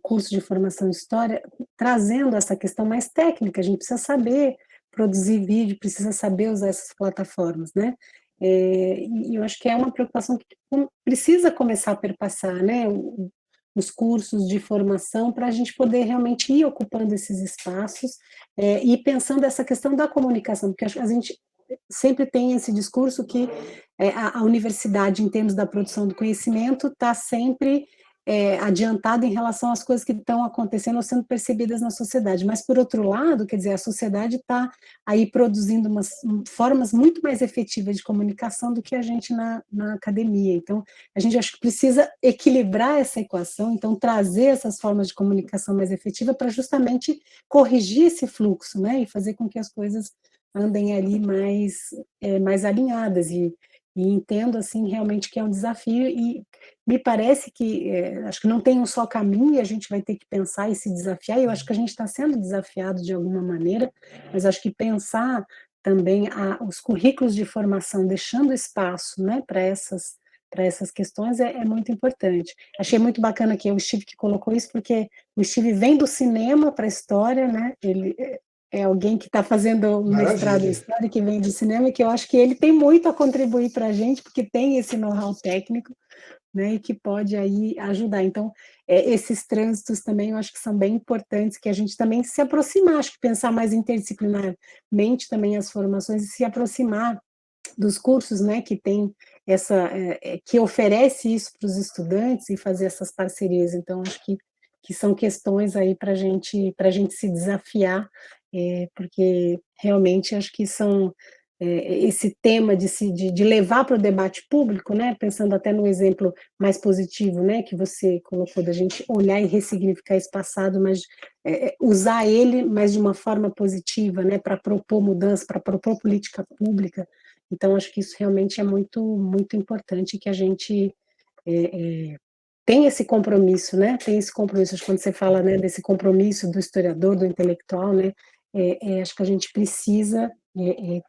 curso de formação em História, trazendo essa questão mais técnica, a gente precisa saber produzir vídeo, precisa saber usar essas plataformas, né, e eu acho que é uma preocupação que precisa começar a perpassar, né, os cursos de formação para a gente poder realmente ir ocupando esses espaços e pensando essa questão da comunicação, porque a gente sempre tem esse discurso que a universidade, em termos da produção do conhecimento, está sempre adiantada em relação às coisas que estão acontecendo ou sendo percebidas na sociedade, mas, por outro lado, quer dizer, a sociedade está aí produzindo formas muito mais efetivas de comunicação do que a gente na academia, então, a gente acho que precisa equilibrar essa equação, então trazer essas formas de comunicação mais efetiva para justamente corrigir esse fluxo, né, e fazer com que as coisas andem ali mais alinhadas, e entendo, assim, realmente que é um desafio, e me parece que, acho que não tem um só caminho, e a gente vai ter que pensar e se desafiar, e eu acho que a gente está sendo desafiado de alguma maneira, mas acho que pensar também os currículos de formação, deixando espaço, né, para essas questões é muito importante. Achei muito bacana que é o Steve que colocou isso, porque o Steve vem do cinema para a história, né? Ele é alguém que está fazendo um mestrado em Maravilha. história, que vem do cinema, e que eu acho que ele tem muito a contribuir para a gente, porque tem esse know-how técnico, né, e que pode aí ajudar. Então, esses trânsitos também eu acho que são bem importantes, que a gente também se aproximar, acho que pensar mais interdisciplinarmente também as formações, e se aproximar dos cursos, né, que tem que oferece isso para os estudantes, e fazer essas parcerias. Então, acho que são questões aí para a gente se desafiar, porque realmente acho que são esse tema de levar para o debate público, né, pensando até no exemplo mais positivo, né, que você colocou, da gente olhar e ressignificar esse passado, mas usar ele, mas de uma forma positiva, né, para propor mudança, para propor política pública. Então, acho que isso realmente é muito, muito importante, que a gente tem esse compromisso, né? Tem esse compromisso. Acho que quando você fala, né, desse compromisso do historiador, do intelectual, né, acho que a gente precisa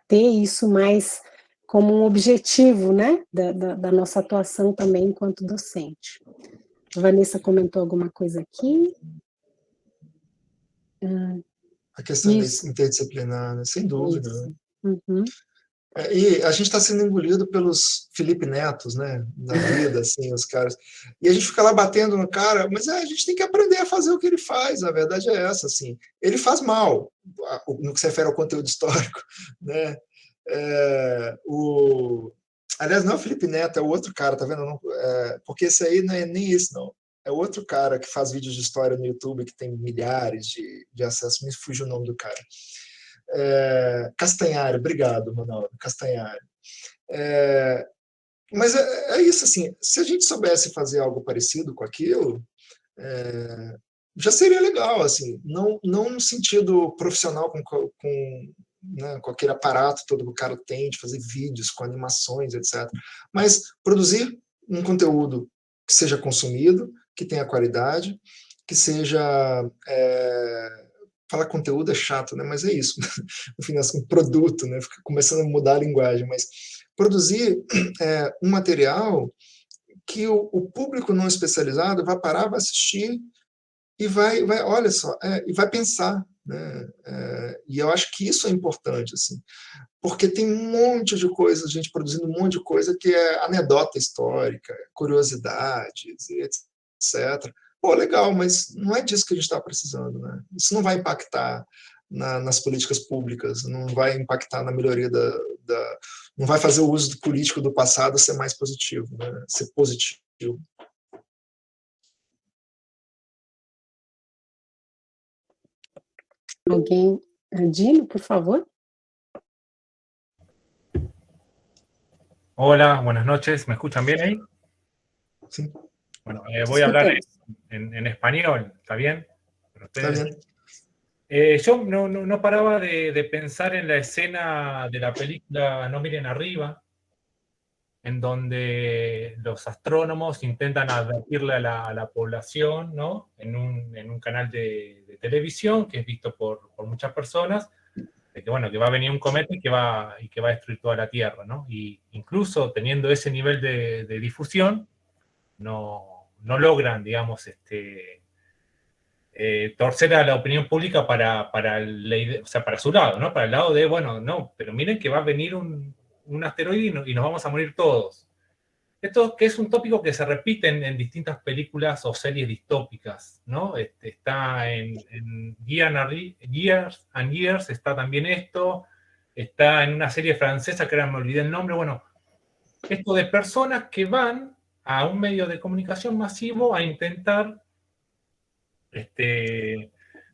ter isso mais como um objetivo, né, da nossa atuação também enquanto docente. A Vanessa comentou alguma coisa aqui. A questão Isso, interdisciplinar, né? Sem dúvida. isso. Uhum. E a gente está sendo engolido pelos Felipe Netos, né, da vida, assim, os caras. E a gente fica lá batendo no cara, mas a gente tem que aprender a fazer o que ele faz, a verdade é essa, assim. Ele faz mal, no que se refere ao conteúdo histórico, né. Aliás, não é o Felipe Neto, é o outro cara, tá vendo? Não, porque esse aí não é nem esse, não. É outro cara que faz vídeos de história no YouTube, que tem milhares de acessos, me fugiu o nome do cara. Castanhari, obrigado, Ronaldo, Castanhari. Mas é isso, assim, se a gente soubesse fazer algo parecido com aquilo, já seria legal, assim, não no sentido profissional né, com aquele aparato todo que o cara tem de fazer vídeos com animações, etc. Mas produzir um conteúdo que seja consumido, que tenha qualidade, que seja falar conteúdo é chato, né? Mas é isso. No final, assim, um produto, né? Fica começando a mudar a linguagem, mas produzir um material que o público não especializado vai parar, vai assistir e vai olha só, e vai pensar, né? E eu acho que isso é importante, assim, porque tem um monte de coisa, a gente produzindo um monte de coisa que é anedota histórica, curiosidades, etc. Pô, legal, mas não é disso que a gente está precisando, né? Isso não vai impactar nas políticas públicas, não vai impactar na melhoria não vai fazer o uso político do passado ser mais positivo, né? Ser positivo. Alguém, Dino, por favor. Hola, buenas noches. ¿Me escuchan bien ahí? Sí. Bueno, Te voy a hablar escutamos. en español, ¿está bien? Para Está ustedes. bien. Yo no paraba de pensar en la escena de la película No miren arriba, en donde los astrónomos intentan advertirle a la población, ¿no? En un canal de televisión que es visto por muchas personas, de que, bueno, que va a venir un cometa y que va a destruir toda la Tierra, ¿no? Y incluso teniendo ese nivel de difusión, no logran, digamos, torcer a la opinión pública o sea, para su lado, ¿no? Para el lado de, bueno, no, pero miren que va a venir un asteroide y nos vamos a morir todos. Esto que es un tópico que se repite en distintas películas o series distópicas, ¿no? Está en Years and Years, está también esto, está en una serie francesa que ahora me olvidé el nombre, bueno, esto de personas que van a un medio de comunicación masivo a intentar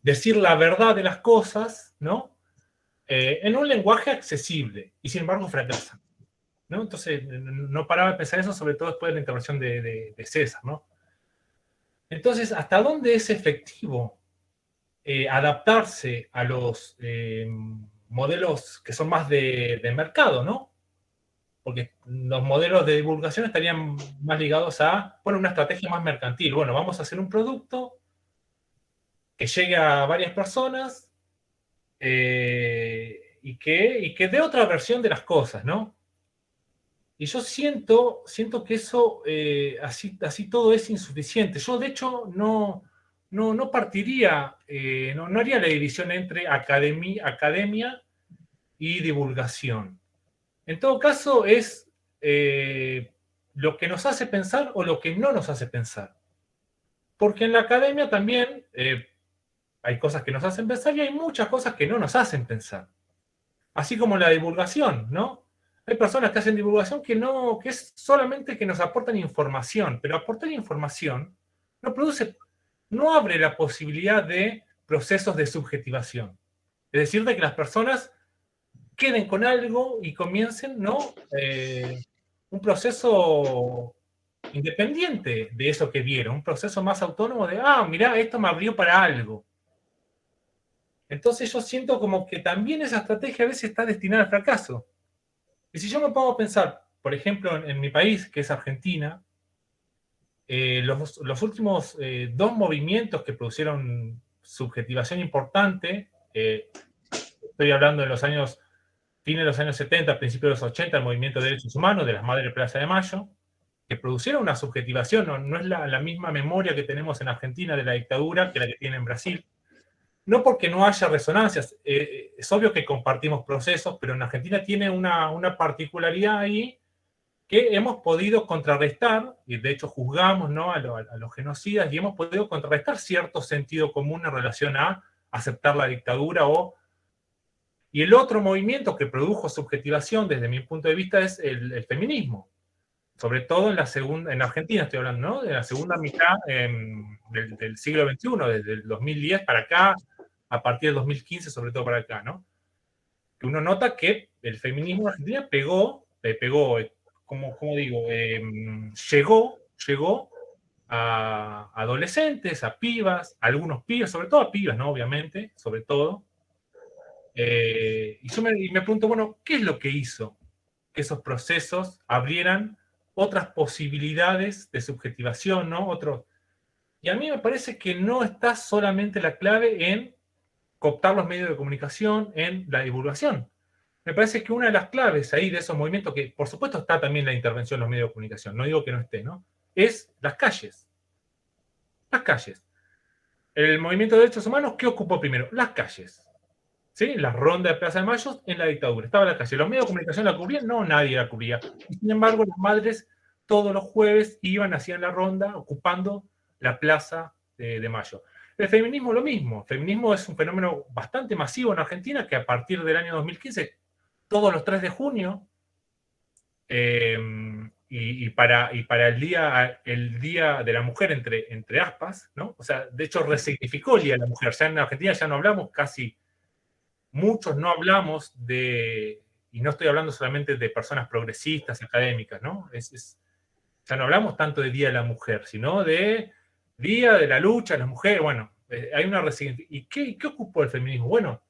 decir la verdad de las cosas, ¿no? En un lenguaje accesible, y sin embargo fracasan, ¿no? Entonces, no paraba de pensar eso, sobre todo después de la intervención de César, ¿no? Entonces, ¿hasta dónde es efectivo adaptarse a los modelos que son más de mercado, ¿no? Porque los modelos de divulgación estarían más ligados a, bueno, una estrategia más mercantil. Bueno, vamos a hacer un producto que llegue a varias personas y que dé otra versión de las cosas, ¿no? Y yo siento que eso, así todo es insuficiente. Yo, de hecho, no partiría, no haría la división entre academia y divulgación. En todo caso, es lo que nos hace pensar o lo que no nos hace pensar. Porque en la academia también hay cosas que nos hacen pensar y hay muchas cosas que no nos hacen pensar. Así como la divulgación, ¿no? Hay personas que hacen divulgación que es solamente que nos aportan información, pero aportar información no abre la posibilidad de procesos de subjetivación. Es decir, de que las personas queden con algo y comiencen, ¿no? Un proceso independiente de eso que vieron, un proceso más autónomo de, mirá, esto me abrió para algo. Entonces yo siento como que también esa estrategia a veces está destinada al fracaso. Y si yo me pongo a pensar, por ejemplo, en mi país, que es Argentina, los últimos dos movimientos que produjeron subjetivación importante, estoy hablando de fines de los años 70, principios de los 80, el movimiento de derechos humanos, de las Madres Plaza de Mayo, que producieron una subjetivación, no es la misma memoria que tenemos en Argentina de la dictadura que la que tiene en Brasil. No porque no haya resonancias, es obvio que compartimos procesos, pero en Argentina tiene una particularidad ahí que hemos podido contrarrestar, y de hecho juzgamos, ¿no? a los genocidas, y hemos podido contrarrestar cierto sentido común en relación a aceptar la dictadura. Y el otro movimiento que produjo subjetivación, desde mi punto de vista, es el feminismo. Sobre todo en Argentina estoy hablando, ¿no? De la segunda mitad del siglo XXI, desde el 2010 para acá, a partir del 2015, sobre todo para acá, ¿no? Que uno nota que el feminismo en Argentina pegó, como digo, llegó a adolescentes, a pibas, a algunos pibes, sobre todo a pibas, ¿no? Obviamente, sobre todo. Y yo me pregunto, bueno, ¿qué es lo que hizo que esos procesos abrieran otras posibilidades de subjetivación, ¿no? Y a mí me parece que no está solamente la clave en cooptar los medios de comunicación, en la divulgación. Me parece que una de las claves ahí de esos movimientos, que por supuesto está también la intervención en los medios de comunicación, no digo que no esté, ¿no? Es las calles. Las calles. El movimiento de derechos humanos, ¿qué ocupó primero? Las calles. ¿Sí? La ronda de Plaza de Mayo en la dictadura. Estaba en la calle. ¿Los medios de comunicación la cubrían? No, nadie la cubría. Y sin embargo, las madres todos los jueves hacían la ronda ocupando la Plaza de Mayo. El feminismo lo mismo. El feminismo es un fenómeno bastante masivo en Argentina que a partir del año 2015, todos los 3 de junio, y para el día de la mujer, entre aspas, ¿no? O sea, de hecho resignificó el Día de la Mujer. Ya en Argentina ya no hablamos casi muchos no hablamos de, y no estoy hablando solamente de personas progresistas, académicas, ¿no? Ya no hablamos tanto de Día de la Mujer, sino de Día de la Lucha de las Mujeres. Bueno, hay una resignificación. ¿Y qué ocupó el feminismo? Bueno,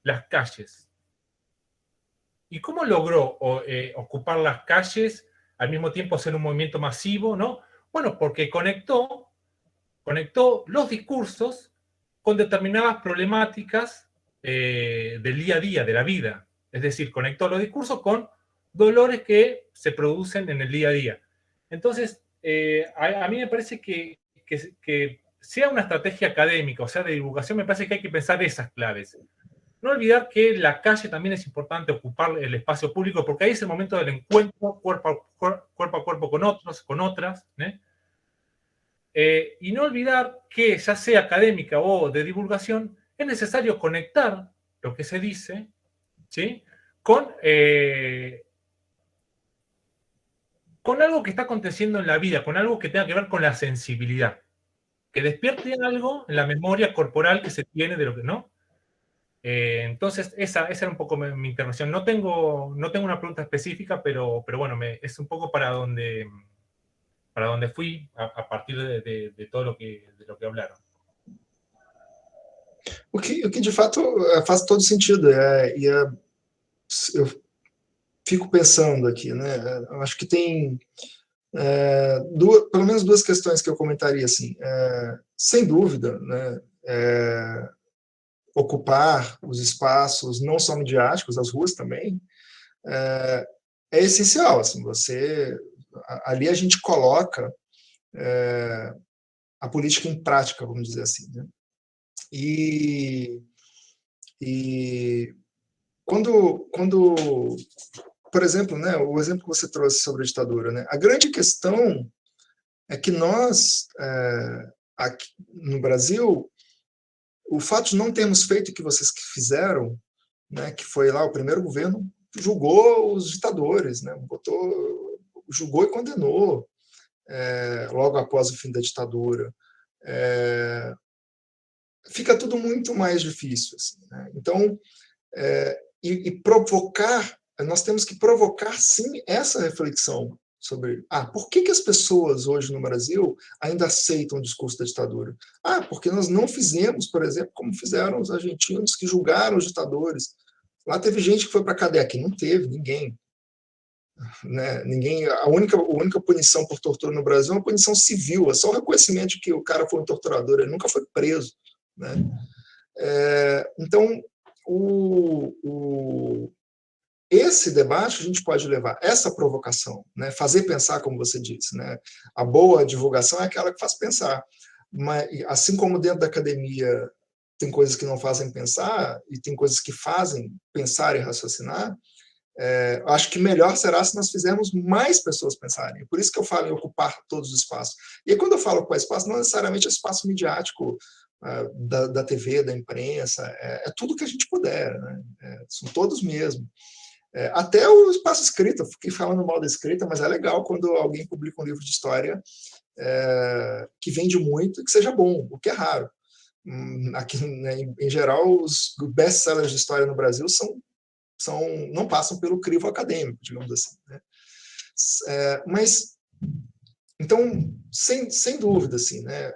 las calles. ¿Y cómo logró ocupar las calles, al mismo tiempo ser un movimiento masivo, ¿no? Bueno, porque conectó los discursos con determinadas problemáticas del día a día, de la vida. Es decir, conectó los discursos con dolores que se producen en el día a día. Entonces, a mí me parece que sea una estrategia académica, o sea, de divulgación, me parece que hay que pensar esas claves. No olvidar que la calle también es importante, ocupar el espacio público, porque ahí es el momento del encuentro cuerpo a cuerpo con otros, con otras, y no olvidar que, ya sea académica o de divulgación, es necesario conectar lo que se dice, ¿sí?, con algo que está aconteciendo en la vida, con algo que tenga que ver con la sensibilidad, que despierte algo en la memoria corporal que se tiene de lo que no. Entonces, esa era un poco mi intervención. No tengo una pregunta específica, pero bueno, es un poco para donde fui a partir de todo lo que hablaron. O que de fato faz todo sentido. Eu fico pensando aqui, né? Eu acho que tem pelo menos duas questões que eu comentaria assim. Sem dúvida, né? Ocupar os espaços, não só midiáticos, as ruas também, é essencial. Assim, ali a gente coloca a política em prática, vamos dizer assim, né? E quando, por exemplo, né, o exemplo que você trouxe sobre a ditadura, né, a grande questão é que nós, aqui no Brasil, o fato de não termos feito o que vocês fizeram, né, que foi lá o primeiro governo, julgou os ditadores, né, julgou e condenou logo após o fim da ditadura. Fica tudo muito mais difícil. Assim, né? Então, provocar, nós temos que provocar, sim, essa reflexão sobre por que as pessoas hoje no Brasil ainda aceitam o discurso da ditadura? Porque nós não fizemos, por exemplo, como fizeram os argentinos que julgaram os ditadores. Lá teve gente que foi para a cadeia, aqui não teve, ninguém. Né? Ninguém. A única punição por tortura no Brasil é uma punição civil, é só o reconhecimento de que o cara foi um torturador, ele nunca foi preso. Né? Então, esse debate a gente pode levar, essa provocação, né? Fazer pensar, como você disse, né? A boa divulgação é aquela que faz pensar, mas assim como dentro da academia tem coisas que não fazem pensar e tem coisas que fazem pensar e raciocinar, acho que melhor será se nós fizermos mais pessoas pensarem. Por isso que eu falo em ocupar todos os espaços. E quando eu falo ocupar espaço, não necessariamente é espaço midiático da TV, da imprensa, é tudo que a gente puder, né? São todos mesmo. Até o espaço escrita, eu fiquei falando mal da escrita, mas é legal quando alguém publica um livro de história que vende muito e que seja bom, o que é raro. Aqui, né, em geral, os best-sellers de história no Brasil não passam pelo crivo acadêmico, digamos assim. Né? Mas, então, sem dúvida, assim, né?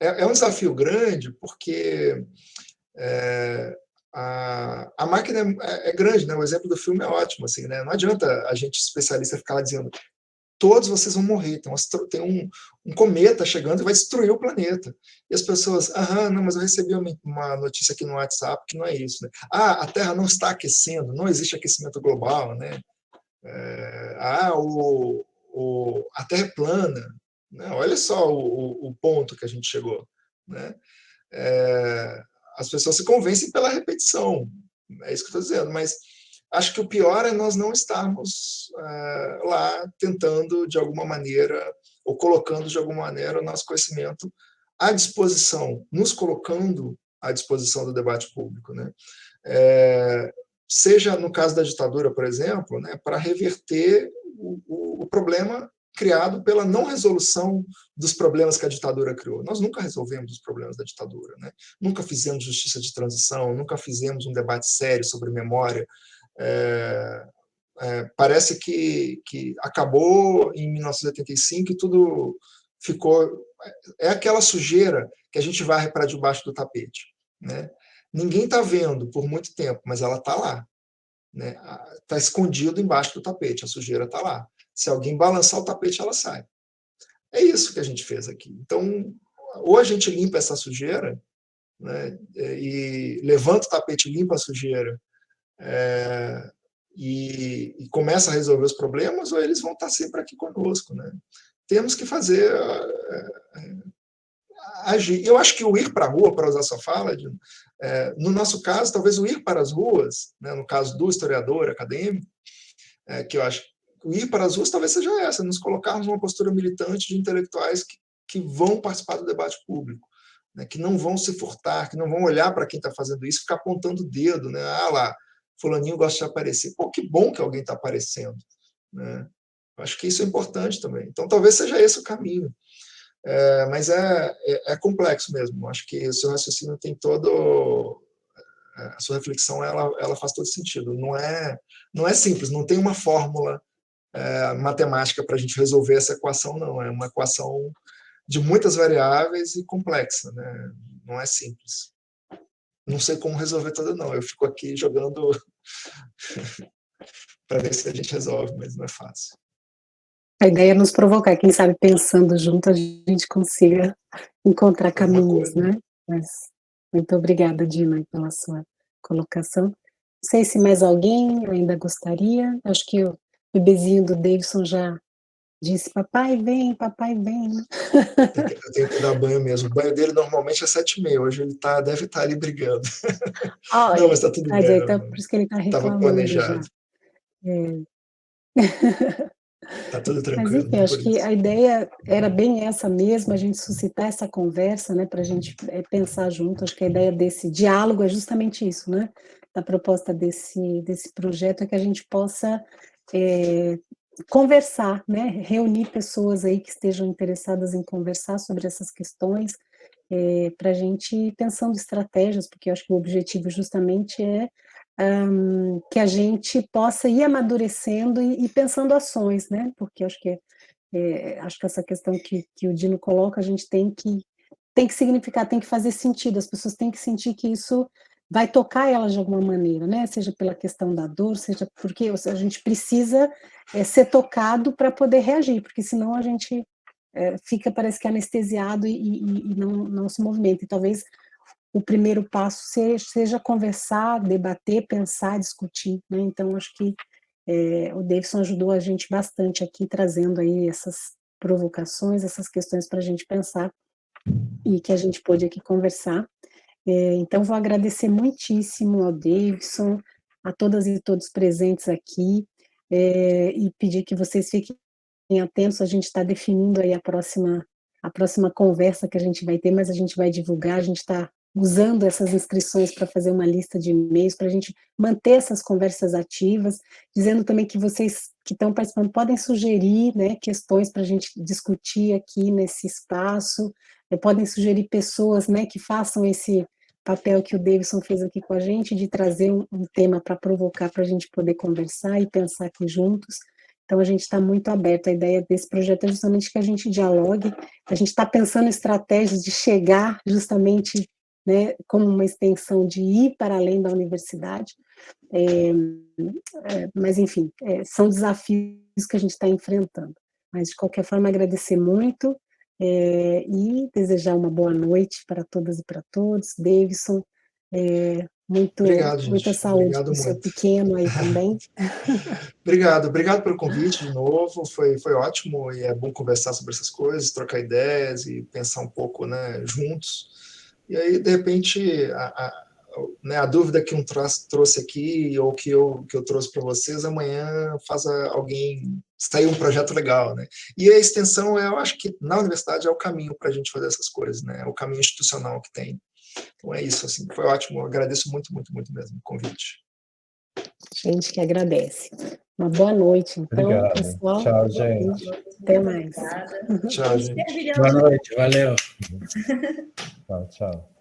É um desafio grande, porque a máquina é grande, né? O exemplo do filme é ótimo, assim, né? Não adianta a gente, especialista, ficar lá dizendo todos vocês vão morrer, tem um cometa chegando e vai destruir o planeta. E as pessoas, não, mas eu recebi uma notícia aqui no WhatsApp que não é isso. Né? A Terra não está aquecendo, não existe aquecimento global, né? A Terra é plana. Né? Olha só o ponto que a gente chegou. Né? As pessoas se convencem pela repetição, é isso que eu estou dizendo, mas acho que o pior é nós não estarmos lá tentando, de alguma maneira, ou colocando, de alguma maneira, o nosso conhecimento à disposição, nos colocando à disposição do debate público. Né? Seja no caso da ditadura, por exemplo, né, para reverter o problema criado pela não resolução dos problemas que a ditadura criou. Nós nunca resolvemos os problemas da ditadura, né? Nunca fizemos justiça de transição, nunca fizemos um debate sério sobre memória. Parece que acabou em 1985 e tudo ficou... É aquela sujeira que a gente varre para debaixo do tapete, né? Ninguém está vendo por muito tempo, mas ela está lá, né? Está escondido embaixo do tapete, a sujeira está lá. Se alguém balançar o tapete, ela sai. É isso que a gente fez aqui. Então, ou a gente limpa essa sujeira, né, e levanta o tapete e limpa a sujeira, e começa a resolver os problemas, ou eles vão estar sempre aqui conosco, né? Temos que fazer... agir. Eu acho que o ir para a rua, para usar sua fala, no nosso caso, talvez o ir para as ruas, né, no caso do historiador acadêmico, que eu acho que o ir para as ruas talvez seja essa, nos colocarmos numa postura militante de intelectuais que vão participar do debate público, né, que não vão se furtar, que não vão olhar para quem está fazendo isso e ficar apontando o dedo, né? Ah lá, fulaninho gosta de aparecer. Pô, que bom que alguém está aparecendo, né? Acho que isso é importante também. Então, talvez seja esse o caminho. Mas é complexo mesmo. Acho que o seu raciocínio tem todo... A sua reflexão ela faz todo sentido. Não é simples, não tem uma fórmula matemática para a gente resolver essa equação, não. É uma equação de muitas variáveis e complexa, né? Não é simples. Não sei como resolver toda, não. Eu fico aqui jogando para ver se a gente resolve, mas não é fácil. A ideia é nos provocar, quem sabe pensando junto a gente consiga encontrar caminhos, né? Mas, muito obrigada, Dina, pela sua colocação. Não sei se mais alguém ainda gostaria. Acho que o bebezinho do Davidson já disse, papai vem, né? Eu tenho que dar banho mesmo. O banho dele normalmente é 7h30, hoje ele deve estar ali brigando. Não, mas está tudo bem. Então, por isso que ele está Estava reclamando planejado. Está tudo Mas, tranquilo. enfim, acho que a ideia era bem essa mesmo, a gente suscitar essa conversa, né, para a gente pensar junto. Acho que a ideia desse diálogo é justamente isso, né? A proposta desse projeto é que a gente possa conversar, né? Reunir pessoas aí que estejam interessadas em conversar sobre essas questões, para a gente ir pensando estratégias, porque eu acho que o objetivo justamente é que a gente possa ir amadurecendo e pensando ações, né? Porque acho que essa questão que o Dino coloca, a gente tem que significar, tem que fazer sentido, as pessoas têm que sentir que isso vai tocar elas de alguma maneira, né? Seja pela questão da dor, seja porque a gente precisa ser tocado para poder reagir, porque senão a gente fica, parece que anestesiado e não se movimenta. E talvez o primeiro passo seja conversar, debater, pensar, discutir, né? Então, acho que o Davidson ajudou a gente bastante aqui, trazendo aí essas provocações, essas questões para a gente pensar, e que a gente pôde aqui conversar. Então, vou agradecer muitíssimo ao Davidson, a todas e todos presentes aqui, e pedir que vocês fiquem atentos. A gente está definindo aí a próxima conversa que a gente vai ter, mas a gente vai divulgar, a gente está usando essas inscrições para fazer uma lista de e-mails, para a gente manter essas conversas ativas, dizendo também que vocês que estão participando podem sugerir, né, questões para a gente discutir aqui nesse espaço, podem sugerir pessoas, né, que façam esse papel que o Davidson fez aqui com a gente, de trazer um tema para provocar, para a gente poder conversar e pensar aqui juntos. Então, a gente está muito aberto. A ideia desse projeto é justamente que a gente dialogue, a gente está pensando em estratégias de chegar justamente, né, como uma extensão de ir para além da universidade, mas, enfim, são desafios que a gente está enfrentando. Mas, de qualquer forma, agradecer muito e desejar uma boa noite para todas e para todos. Davidson, Obrigado, muita gente. saúde Obrigado para o seu muito. pequeno aí também. Obrigado pelo convite de novo, foi ótimo, e é bom conversar sobre essas coisas, trocar ideias e pensar um pouco, né, juntos. E aí, de repente, a dúvida que um trouxe aqui, ou que eu trouxe para vocês, amanhã faz alguém sair um projeto legal, né? E a extensão, eu acho que na universidade é o caminho para a gente fazer essas coisas, né? É o caminho institucional que tem. Então é isso, assim, foi ótimo, eu agradeço muito, muito, muito mesmo o convite. Gente que agradece. Uma boa noite, então, Obrigado. pessoal. Tchau, gente. Até mais. Tchau, gente. Boa noite, valeu. Tchau, tchau.